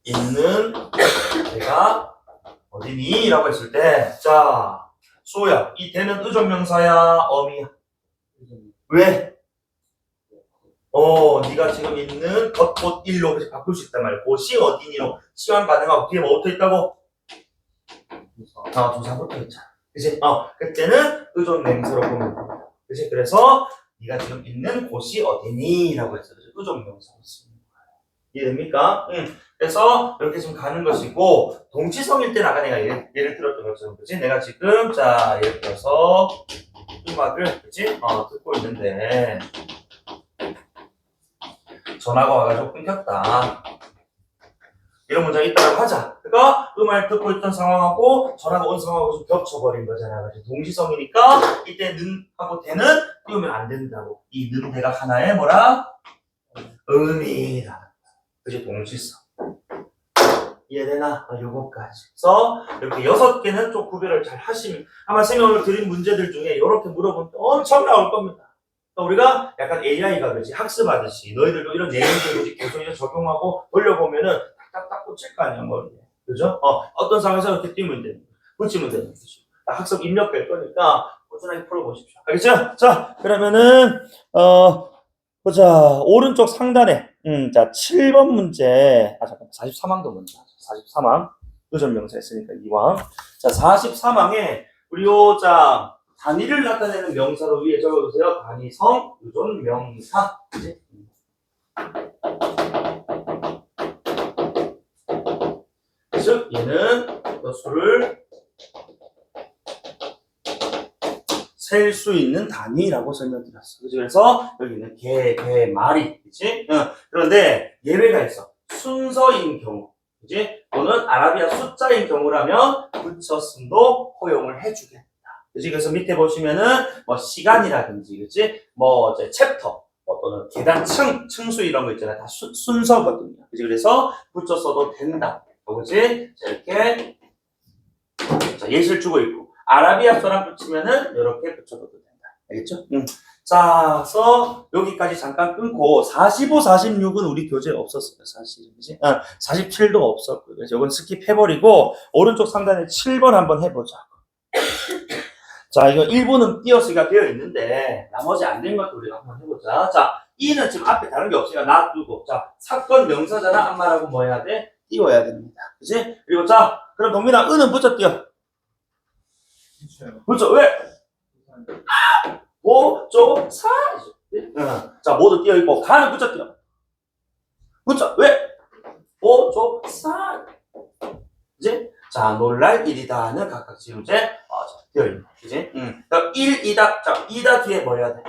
Speaker 1: 있는 데가 어디니? 라고 했을 때, 자, 수호야, 이 대는 의존명사야, 어미야? 왜? 네가 지금 있는 겉 일로 바꿀 수 있단 말이야. 곳이 어디니로 시간 가능하고 뒤에 뭐 붙어 있다고? 조사 붙어 있잖아. 그치? 그때는 의존명사로 보면 돼. 그치? 그래서 네가 지금 있는 곳이 어디니? 라고 해서 의존명사로 쓰는 거예요. 이해됩니까? 그래서 이렇게 지금 가는 것이고 동치성일 때 아까 내가 예를 들었던 것처럼 그치? 내가 지금 자 예를 들어서 음악을 그치? 듣고 있는데 전화가 와가지고 끊겼다. 이런 문장이 있다고 하자. 그러니까 음악을 듣고 있던 상황하고 전화가 온 상황하고 좀 겹쳐버린 거잖아. 그래서 동시성이니까 이때 는하고 대는 띄우면 안 된다고. 이 는 대가 하나의 뭐라? 의미라. 그치? 동시성. 이해되나? 요거까지. 그래서 이렇게 6개는 좀 구별을 잘 하시면 아마 선생님이 드린 문제들 중에 이렇게 물어보면 엄청 나올 겁니다. 우리가 약간 AI가 그렇지 학습하듯이 너희들도 이런 내용들을 계속 적용하고 돌려보면은 딱딱 꽂힐 거 아니야 머리에. 그죠? 어떤 상황에서 이렇게 띄우면 되는 거야. 붙이면 되는 거죠. 학습 입력될 거니까 꾸준하게 풀어보십시오. 알겠죠? 자, 그러면은 보자. 오른쪽 상단에 자 7번 문제. 잠깐 43항도 문제. 43항. 의존명사 했으니까 2항. 자, 43항에 우리 자 단위를 나타내는 명사로 위에 적어두세요. 단위성, 의존, 명사. 그치? 즉, 얘는 수를 셀 수 있는 단위라고 설명드렸어. 그치? 그래서 여기는 개, 말이. 그치? 그런데 예외가 있어. 순서인 경우. 그치? 또는 아라비아 숫자인 경우라면 붙였음도 허용을 해주겠다. 그치? 그래서 밑에 보시면은 뭐 시간이라든지, 그치? 뭐 이제 챕터, 뭐 또는 계단 층수 이런 거 있잖아요. 다 순서거든요. 그치? 그래서 붙였어도 된다. 그치? 자, 이렇게. 자, 예시를 주고 있고. 아라비아서랑 붙이면은 이렇게 붙여도 된다. 알겠죠? 자, 그래서 여기까지 잠깐 끊고 45, 46은 우리 교재에 없었어요. 사실. 그치? 47도 없었고요. 그래서 이건 스킵해버리고 오른쪽 상단에 7번 한번 해보자. 자, 이거 1부는 띄어쓰기가 되어 있는데 나머지 안 된 것도 우리가 한번 해보자. 자, 이는 지금 앞에 다른 게 없으니까 놔두고. 자, 사건 명사잖아. 안말하고 뭐 해야 돼? 띄워야 됩니다. 그치? 그리고 자, 그럼 동민아, 은은 붙여 띄워. 붙여. 왜? 오, 조, 사. 자, 모두 띄어 있고 가는 붙여 띄워. 붙여. 왜? 오, 조, 사. 이제 자, 놀랄 일이다는 각각 지금 이제 띄어 있는. 그지? 그럼 1이다. 자, 2다 뒤에 뭐 해야 돼?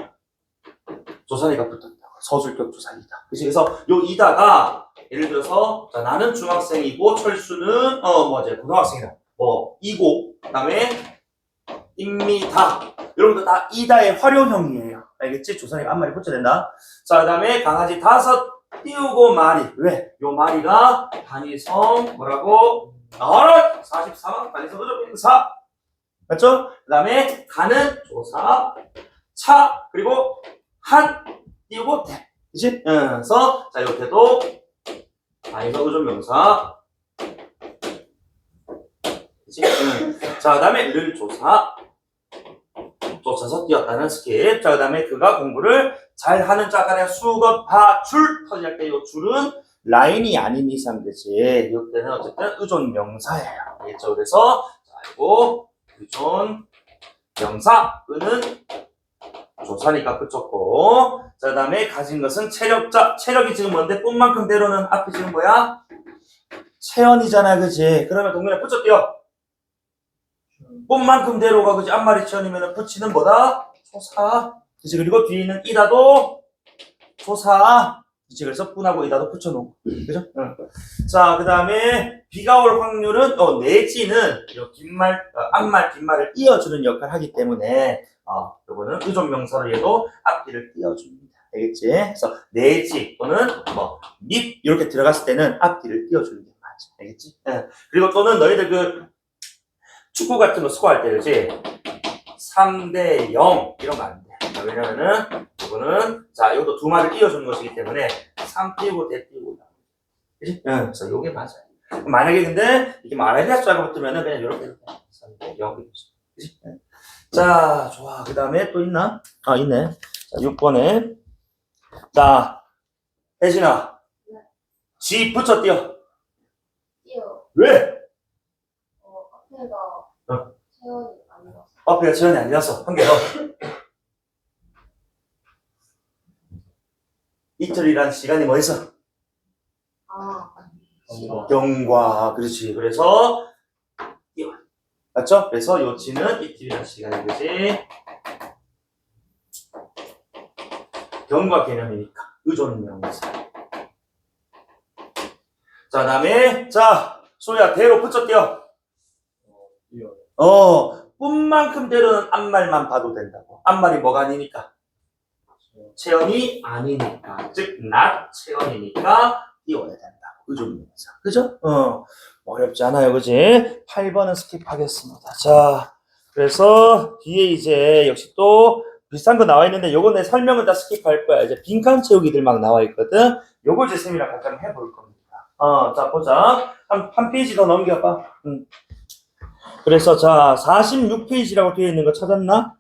Speaker 1: 조사리가 붙었다. 서술격 조사리다. 그치? 그래서 요 이다가 예를 들어서 자, 나는 중학생이고 철수는 이제 고등학생이다. 뭐 이고 그다음에 입니다. 여러분들 다 이다의 활용형이에요. 알겠지? 조사리가 한 마리 붙여야 된다. 자, 그다음에 강아지 5 띄우고 마리. 왜? 요 마리가 단위성 뭐라고? 나와라! 44만 단위성 그죠? 4. 맞죠? 그 다음에 가는 조사, 차, 그리고 한 띄우고 대. 그치? 그래서 자, 이렇게도 단위성 의존명사. 그치? 자, 그 다음에 를 조사. 쫓아서 뛰었다는 스킵. 자, 그 다음에 그가 공부를 잘하는 자간의 수것, 바, 줄 터질 때 이 줄은 라인이 아닌 이상 되지. 이때는 어쨌든 의존 명사예요. 알겠죠? 그래서 자, 이거 의존 명사 은은 조사니까 붙였고. 자, 그 다음에 가진 것은 체력자. 체력이 지금 뭔데? 꿈만큼 대로는 앞에 지금 뭐야? 체언이잖아, 그지? 그러면 동민아 붙였대요. 꿈만큼 대로가 그지? 앞말이 체언이면 붙이는 뭐다? 조사. 그치? 그리고 뒤에 있는 이다도 조사. 그치? 그래서 뿐하고 이다도 붙여놓고. 그죠? 자, 그 다음에 비가 올 확률은, 내지는, 앞말, 뒷말을 이어주는 역할을 하기 때문에, 요거는 의존명사로 얘도 앞뒤를 띄워줍니다. 알겠지? 그래서 내지 또는 밉 이렇게 들어갔을 때는 앞뒤를 띄워주는 게 맞아. 알겠지? 그리고 또는 너희들 그 축구 같은 거 스코어 할 때, 그지? 3대 0 이런 거 안 돼. 왜냐면은 이거는 자, 이것도 두 말을 띄워주는 것이기 때문에 3 띄우고 대 띄우고. 그지? 그래서 요게 맞아요. 만약에 근데 이게 말아야 숫자가 붙으면은 그냥 이렇게 3대 0 그지? 자, 좋아. 그 다음에 또 있나? 있네. 자, 6번에. 자, 혜진아.
Speaker 3: 네.
Speaker 1: 지 붙여 띄워.
Speaker 3: 띄어.
Speaker 1: 왜?
Speaker 3: 앞에가 체온이 아니라서.
Speaker 1: 앞에가 지원이 아니라서. 한 개 더. 이틀이란 시간이 뭐 있어? 경과. 그렇지. 그래서 띄워. 맞죠? 그래서 요 지는 이틀이란 시간이 그지? 경과 개념이니까. 의존명사. 자, 다음에, 자, 소야, 대로 붙여 띄워. 뿐만큼 대로는 앞말만 봐도 된다고. 앞말이 뭐가 아니니까? 체언이 아니니까. 즉, not 체언이니까 띄워야 된다고. 의존명사. 그죠? 어렵지 않아요. 그지? 8번은 스킵하겠습니다. 자, 그래서 뒤에 이제 역시 또 비슷한 거 나와 있는데 요거 내 설명은 다 스킵할 거야. 이제 빈칸 채우기들 막 나와 있거든. 요거 이제 쌤이랑 같이 한번 해볼 겁니다. 자, 보자. 한 페이지 더 넘겨봐. 그래서 자, 46페이지라고 되어 있는 거 찾았나?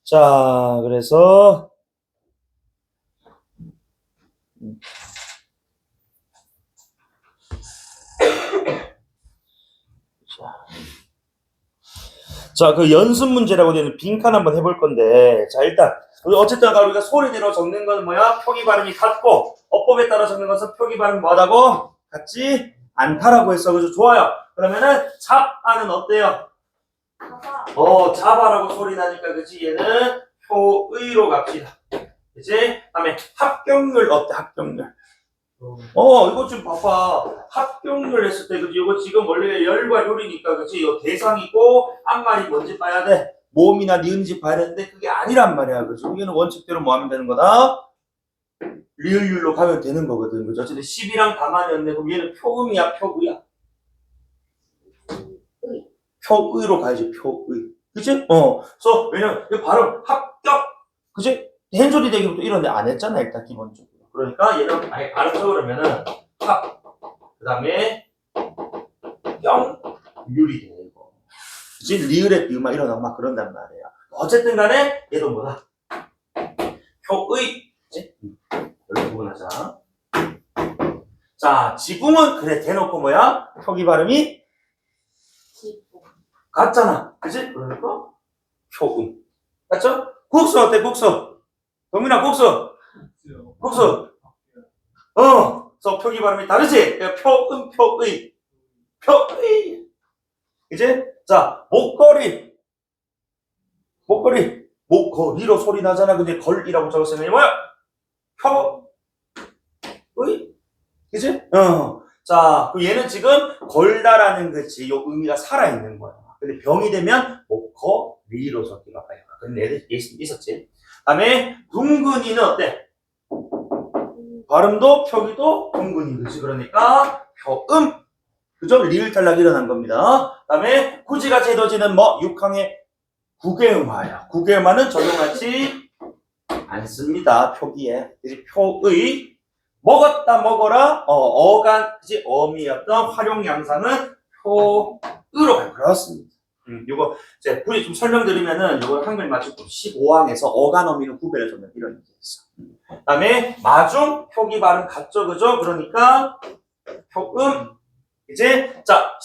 Speaker 1: 자, 그래서 자, 그 연습 문제라고 되어 있는 빈칸 한번 해볼 건데, 자, 일단 어쨌든 우리가 소리대로 적는 건 뭐야? 표기 발음이 같고 어법에 따라 적는 것은 표기 발음이 뭐하다고? 같지 않다라고 했어. 그죠? 좋아요. 그러면은 잡아는 어때요?
Speaker 3: 자바.
Speaker 1: 자바라고 소리 나니까, 그치? 얘는 표의로 갑시다. 그치? 다음에 합격률 어때? 합격률. 이거 좀 봐봐. 합격률 했을 때, 그치? 이거 지금 원래 열과 요리니까, 그치? 이거 대상이고, 앞말이 뭔지 봐야 돼. 모음이나 니은지 봐야 되는데, 그게 아니란 말이야. 그치? 여기는 원칙대로 뭐 하면 되는 거다? 리을률로 가면 되는 거거든. 그죠? 어쨌든 10이랑 가만이었네. 그럼 얘는 표음이야, 표의야? 표의로 가야지, 표의. 그치? 그래서, 왜냐면, 이 발음, 합격, 그치? 헨소리 대기부터 이런데 안 했잖아, 일단, 기본적으로. 그러니까, 얘는 아예 알아서 그러면은, 그 다음에, 뿅,율이 돼, 이거. 그치? 리을의 비음만 일어나고 막 그런단 말이야. 어쨌든 간에, 얘도 뭐다? 표의. 그치? 이렇게 구분하자. 자, 지붕은, 그래, 대놓고 뭐야? 표기 발음이
Speaker 3: 지붕.
Speaker 1: 같잖아. 그치? 그러니까 표음. 맞죠? 국수 어때? 국수. 동민아 국수. 국수. 그래서 표기 발음이 다르지? 표음, 표의. 표의. 이제 자, 목걸이. 목걸이. 목걸이로 소리 나잖아. 근데 걸이라고 적었으면 뭐야? 표의. 그치? 자, 그럼 얘는 지금 걸다라는 그치? 요 의미가 살아있는 거야. 근데 병이 되면 목걸이로 적기가 봐요. 근데 얘들 있었지. 다음에 둥근이는 어때? 발음도 표기도 둥근이. 그치? 그러니까 표음. 그죠? 리을 탈락이 일어난 겁니다. 다음에 구지가 제도지는 뭐? 6항의 구개음화야. 구개음화는 적용하지 않습니다. 표기에. 그치? 표의. 먹었다 먹어라 어간 그치 어미였던 활용 양상은 표의로 갈 그렇습니다. 요거 이제 굳이 좀 설명드리면은 요거 한글 맞춤법 15항에서 어간 어미는 구별해 주면 이런 게 있어. 그다음에 마중 표기 발음 같죠 그죠? 그러니까 표음 이제 자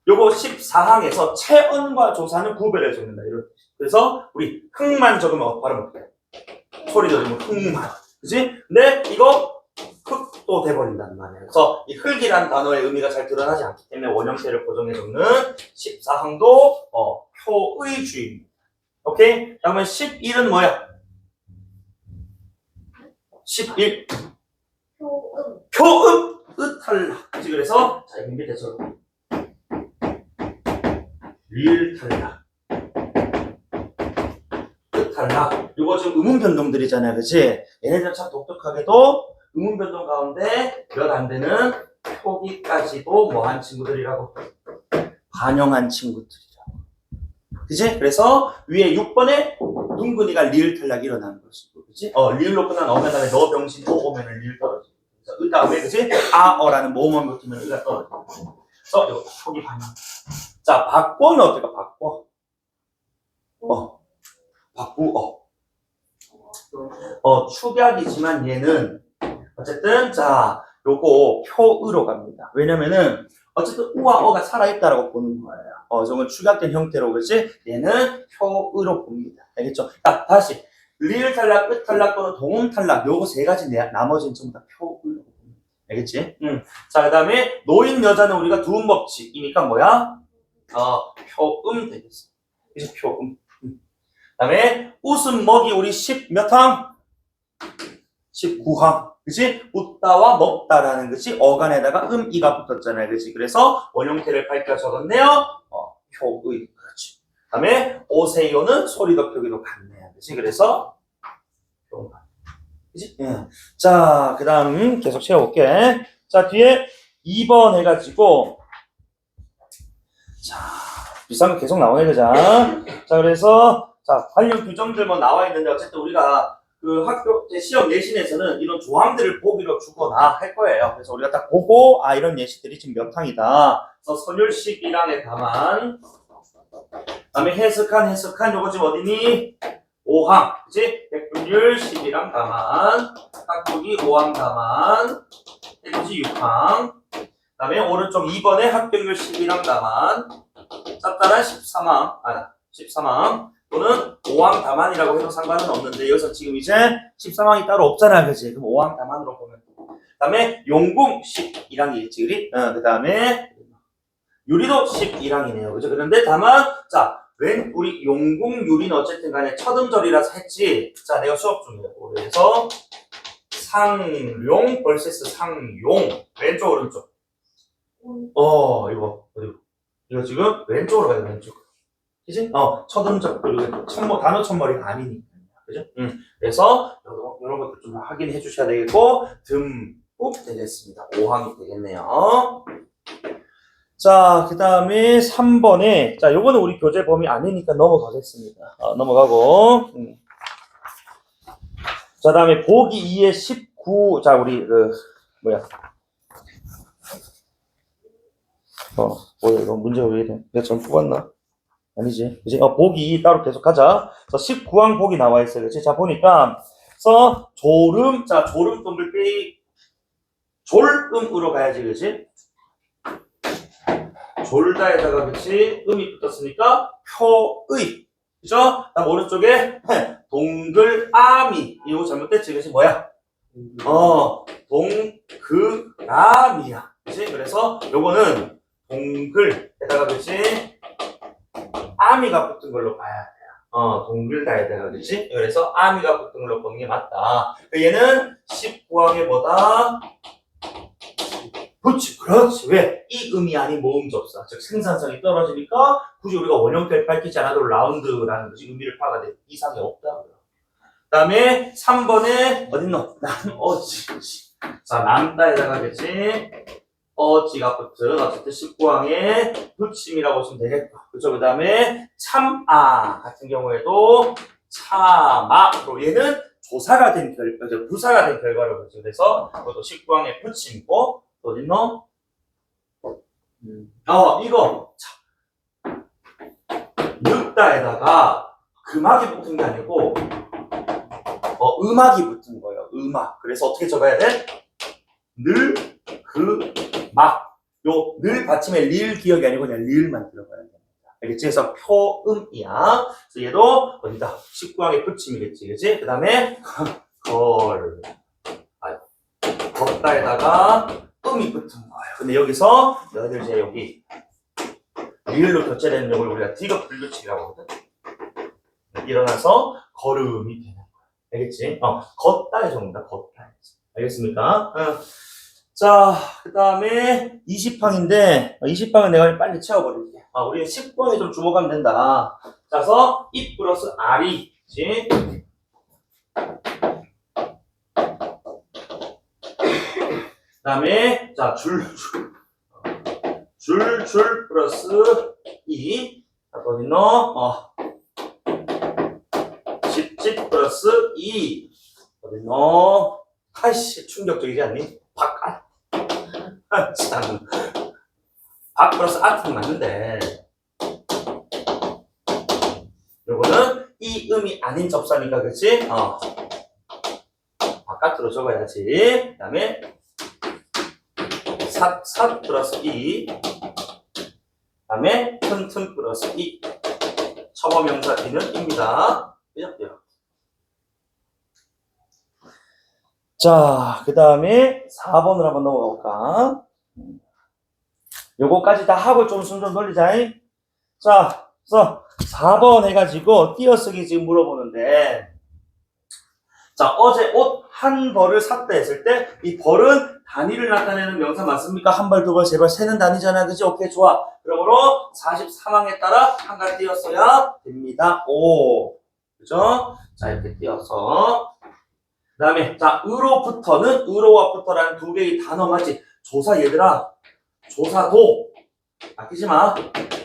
Speaker 1: 요거 14항에서 체언과 조사는 구별해 줍니다. 이런 그래서 우리 흑만 적으면 발음 어떻게 해? 소리 들으면 흑만. 그치? 근데 이거 흙도 돼버린단 말이에요. 그래서 이 흙이라는 단어의 의미가 잘 드러나지 않기 때문에 원형태를 고정해 적는 14항도 표의 주의입니다. 오케이? 그러면 11은 뭐야? 11
Speaker 3: 표음.
Speaker 1: 표음 으탈락. 그치? 그래서 자 여기 밑에서 리을 탈락 탈락. 이거 지금 의문 변동들이잖아요. 그치? 얘네들 참 독특하게도 의문 변동 가운데 몇 안 되는 표기까지도 뭐 한 친구들이라고? 반영한 친구들이라고. 그치? 그래서 위에 6번에 둥근이가 리을 탈락이 일어나는 것이고. 그치? 리을로 끝난 어면 다음에 너 병신 또 오면은 리을 떨어지고. 그래서 의 다음에 그치? 아어라는 모음만 붙으면 의가 떨어지고. 그래서 이거 표기 반영. 자, 바꿔는 어떨까? 바꾸어. 축약이지만 얘는 어쨌든 자 요거 표의로 갑니다. 왜냐면은 어쨌든 우와 어가 살아있다라고 보는 거예요. 저건 축약된 형태로 그렇지? 얘는 표의로 봅니다. 알겠죠? 자 다시 리을 탈락, 끝 탈락 또는 동음 탈락 요거 세 가지 나머지는 전부 다 표의로 봅니다. 알겠지? 자 그다음에 노인 여자는 우리가 두음 법칙이니까 뭐야? 표음 되겠어. 이제 표음. 그다음에 웃음 먹이 우리 10 몇 항? 19항. 그치? 웃다와 먹다라는 것이 어간에다가 이가 붙었잖아요. 그치? 그래서 원형태를 밝혀 적었네요. 표의. 그렇지. 그다음에 오세요는 소리도 표기도 같네요. 그치? 그래서 표음. 그치? 자, 그다음 계속 채워볼게. 자, 뒤에 2번 해가지고 자, 비싼 거 계속 나오네, 그자. 자, 그래서 자, 관련 규정들 뭐 나와 있는데 어쨌든 우리가 그 학교 시험 예신에서는 이런 조항들을 보기로 주거나 할 거예요. 그래서 우리가 딱 보고 이런 예시들이 지금 몇 항이다. 그래서 선율식 1항에 다만 그다음에 해석한 요거 지금 어디니? 5항. 그치? 백분율 11항 다만 깍두기 5항 다만 해돋이 6항 그다음에 오른쪽 2번에 합격률 11항 다만 짭짤한 13항 또는 5항 다만이라고 해도 상관은 없는데 여기서 지금 이제 13항이 따로 없잖아. 그치? 그럼 5항 다만으로 보면 그 다음에 용궁 11항이 있지. 그리? 그 다음에 유리도 12랑이네요. 그죠? 그런데 다만, 자, 우리 용궁 유리는 어쨌든 간에 첫 음절이라서 했지. 자, 내가 수업 중이에요. 그래서 상용 vs 상용. 왼쪽, 오른쪽. 이거, 어디로? 이거 지금 왼쪽으로 가야 돼, 왼쪽. 그지? 첫 음절, 그리고 단어 첫머리가 아니니까. 그죠? 그래서, 이런 것도 좀 확인해 주셔야 되겠고, 듬뿍 되겠습니다. 5항이 되겠네요. 자, 그 다음에 3번에, 자, 요거는 우리 교재 범위 아니니까 넘어가겠습니다. 넘어가고, 자, 다음에 보기 2에 19, 자, 우리, 뭐야, 이거 문제가 왜 이래? 내가 전 뽑았나? 아니지. 그지? 보기 2 따로 계속 하자. 자, 19항 보기 나와 있어요. 그치? 자, 보니까, 졸음, 자, 졸음 동글빼기, 졸음으로 가야지, 그치? 졸다에다가, 그치? 음이 붙었으니까, 표의. 그죠? 다음 오른쪽에, 동글아미. 이거 잘못됐지, 그치? 뭐야? 동그라미야. 그치? 그래서, 요거는, 동글에다가, 그치? 아미가 붙은 걸로 봐야 돼요. 동글다에다가, 그치? 그래서, 아미가 붙은 걸로 보는 게 맞다. 얘는 19항에 뭐다? 그렇지, 그렇지. 왜? 이 음이 아닌 모음접사. 즉, 생산성이 떨어지니까, 굳이 우리가 원형태를 밝히지 않아도 라운드라는 것이 의미를 파가 돼. 이상이 없다고요. 그 다음에, 3번에, 어딨노? 어지. 자, 남다에다가, 그치? 어지가 붙은, 어쨌든 19항의 붙임이라고 보시면 되겠고. 그쵸? 그 다음에, 참아. 같은 경우에도, 참아로. 얘는 조사가 된 부사가 된 결과를 보죠. 그래서, 그것도 19항의 붙임이고, 어딨노? 이거. 늑다에다가 금악이 붙은 게 아니고, 음악이 붙은 거예요. 음악. 그래서 어떻게 적어야 돼? 막. 늘 받침에 릴 기억이 아니고 그냥 릴만 들어가야 됩니다. 알겠지? 그래서 표음이야. 그래서 얘도 어디다? 19항의 붙임이겠지. 그치? 그 다음에, 걷다에다가 음이 붙은 거예요. 근데 여기서 너희들 이제 여기 리을로 교체되는 용을 우리가 디귿 불규칙이라고 하거든. 일어나서 걸음이 되는 거야. 알겠지? 걷다에 적는다. 걷다. 알겠습니까? 자, 그 다음에 20항인데 20항은 내가 빨리 채워버릴게. 우리는 19항에 좀 주목하면 된다. 그래서 이 플러스 R이 그치? 그 다음에 자, 줄 플러스 2 어딨노? 집 플러스 2 어딨노? 아이씨 충격적이지 않니? 참. 박 플러스 아트는 맞는데 요거는 이 음이 아닌 접사니까 그치? 바깥으로 적어야지. 그 다음에 삿 플러스 2 그 다음에 튼튼 플러스 2 첨어명사 D는 입니다. 그죠? 자, 그 다음에 4번으로 한번 넘어가볼까? 요거까지 다 하고 좀 숨 좀 돌리자. 자, 그래서 4번 해가지고 띄어쓰기 지금 물어보는데, 자, 어제 옷 한 벌을 샀다 했을 때, 이 벌은 단위를 나타내는 명사 맞습니까? 한 벌, 두 벌, 세 벌, 세는 단위잖아. 그치? 오케이, 좋아. 그러므로 43항에 따라 한가 띄었어야 됩니다. 오. 그죠? 자, 이렇게 띄어서. 그 다음에, 자, 으로부터는, 으로와 부터라는 두 개의 단어 맞지? 조사, 얘들아. 조사도. 아끼지 마.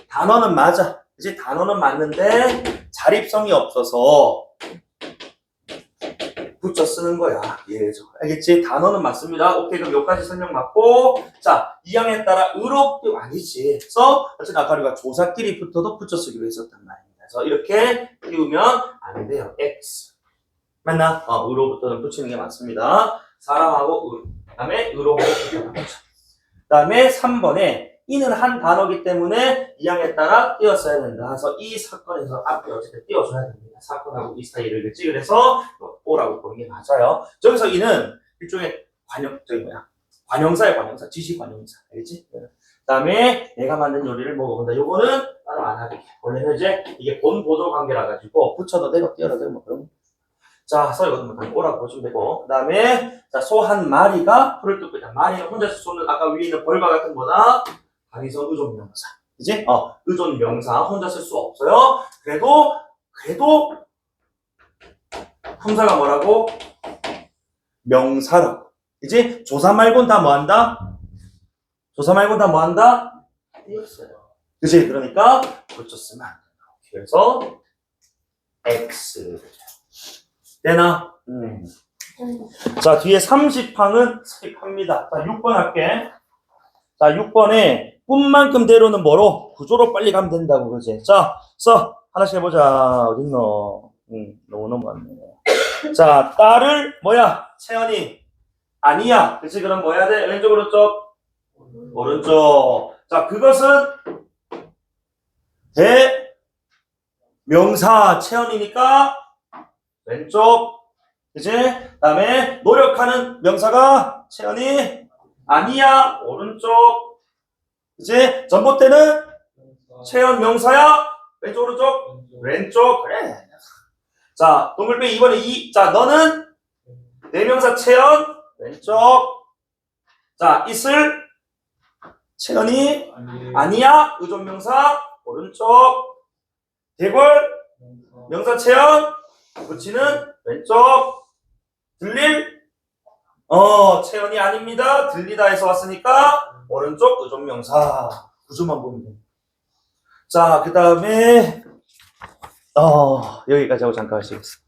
Speaker 1: 단어는 맞아. 그치? 단어는 맞는데, 자립성이 없어서, 붙여 쓰는 거야. 예, 알겠지? 단어는 맞습니다. 오케이, 그럼 여기까지 설명 맞고, 자, 2항에 따라 으로도 아니지. 그래서, 어쨌든 아까 우리가 조사끼리 붙어도 붙여 쓰기로 했었단 말입니다. 그래서 이렇게 띄우면 안 돼요. X. 맞나? 으로부터는 붙이는 게 맞습니다. 사람하고 그 다음에 으로하고 붙여는 거죠. 그 다음에 3번에 이는 한 단어기 때문에 2항에 따라 띄었어야 된다. 그래서 이 사건에서 앞에 어쨌든 띄워줘야 됩니다. 사건하고 이 사이를 그치? 그래서 오라고 보는 게 맞아요. 저기서 이는 일종의 관형사의 관형사, 지시 관형사. 알겠지? 다음에 내가 만든 요리를 먹어본다. 요거는 따로 안 하게. 원래는 이제 이게 본 보조 관계라 가지고 붙여도 되고 띄어도 되고 뭐 그런. 자, 서 이거는 뭐 오라고 보시면 되고. 그다음에 자, 소 한 마리가 풀을 뜯고 있다. 마리는 혼자서 쏘는 아까 위에 있는 벌과 같은 거나 당위선 의존 명사. 그지? 의존 명사 혼자 쓸 수 없어요. 그래도 품사가 뭐라고? 명사라고. 그지? 조사 말고는 다 뭐 한다? 조사 말고는 다 뭐 한다? 띄었어요. 그지? 그러니까 그렇죠 쓰면 안 된다. 그래서 X 되나? 자, 뒤에 30항은 스킵합니다. 자, 6번 할게. 자, 6번에 뿐만큼 대로는 뭐로? 구조로 빨리 가면 된다고, 그지? 자, 써. 하나씩 해보자. 어딨노? 너무 많네. 자, 딸을, 뭐야? 채연이. 아니야. 그치? 그럼 뭐 해야 돼? 왼쪽, 오른쪽? 오른쪽. 자, 그것은 대명사 채연이니까 왼쪽. 그치? 다음에 노력하는 명사가 채연이 아니야 오른쪽. 그치? 전봇대는 채연 명사야 왼쪽 오른쪽 왼쪽. 그래. 자, 동글뱅이 2번에 2. 자, 너는 대명사 채연 왼쪽. 자, 있을 채연이 아니야 의존명사 오른쪽. 대궐 명사 채연 붙이는 왼쪽. 들릴? 채연이 아닙니다. 들리다에서 왔으니까 오른쪽 의존명사. 구조만 보면 돼. 자, 그 다음에 여기까지 하고 잠깐 하시겠습니다.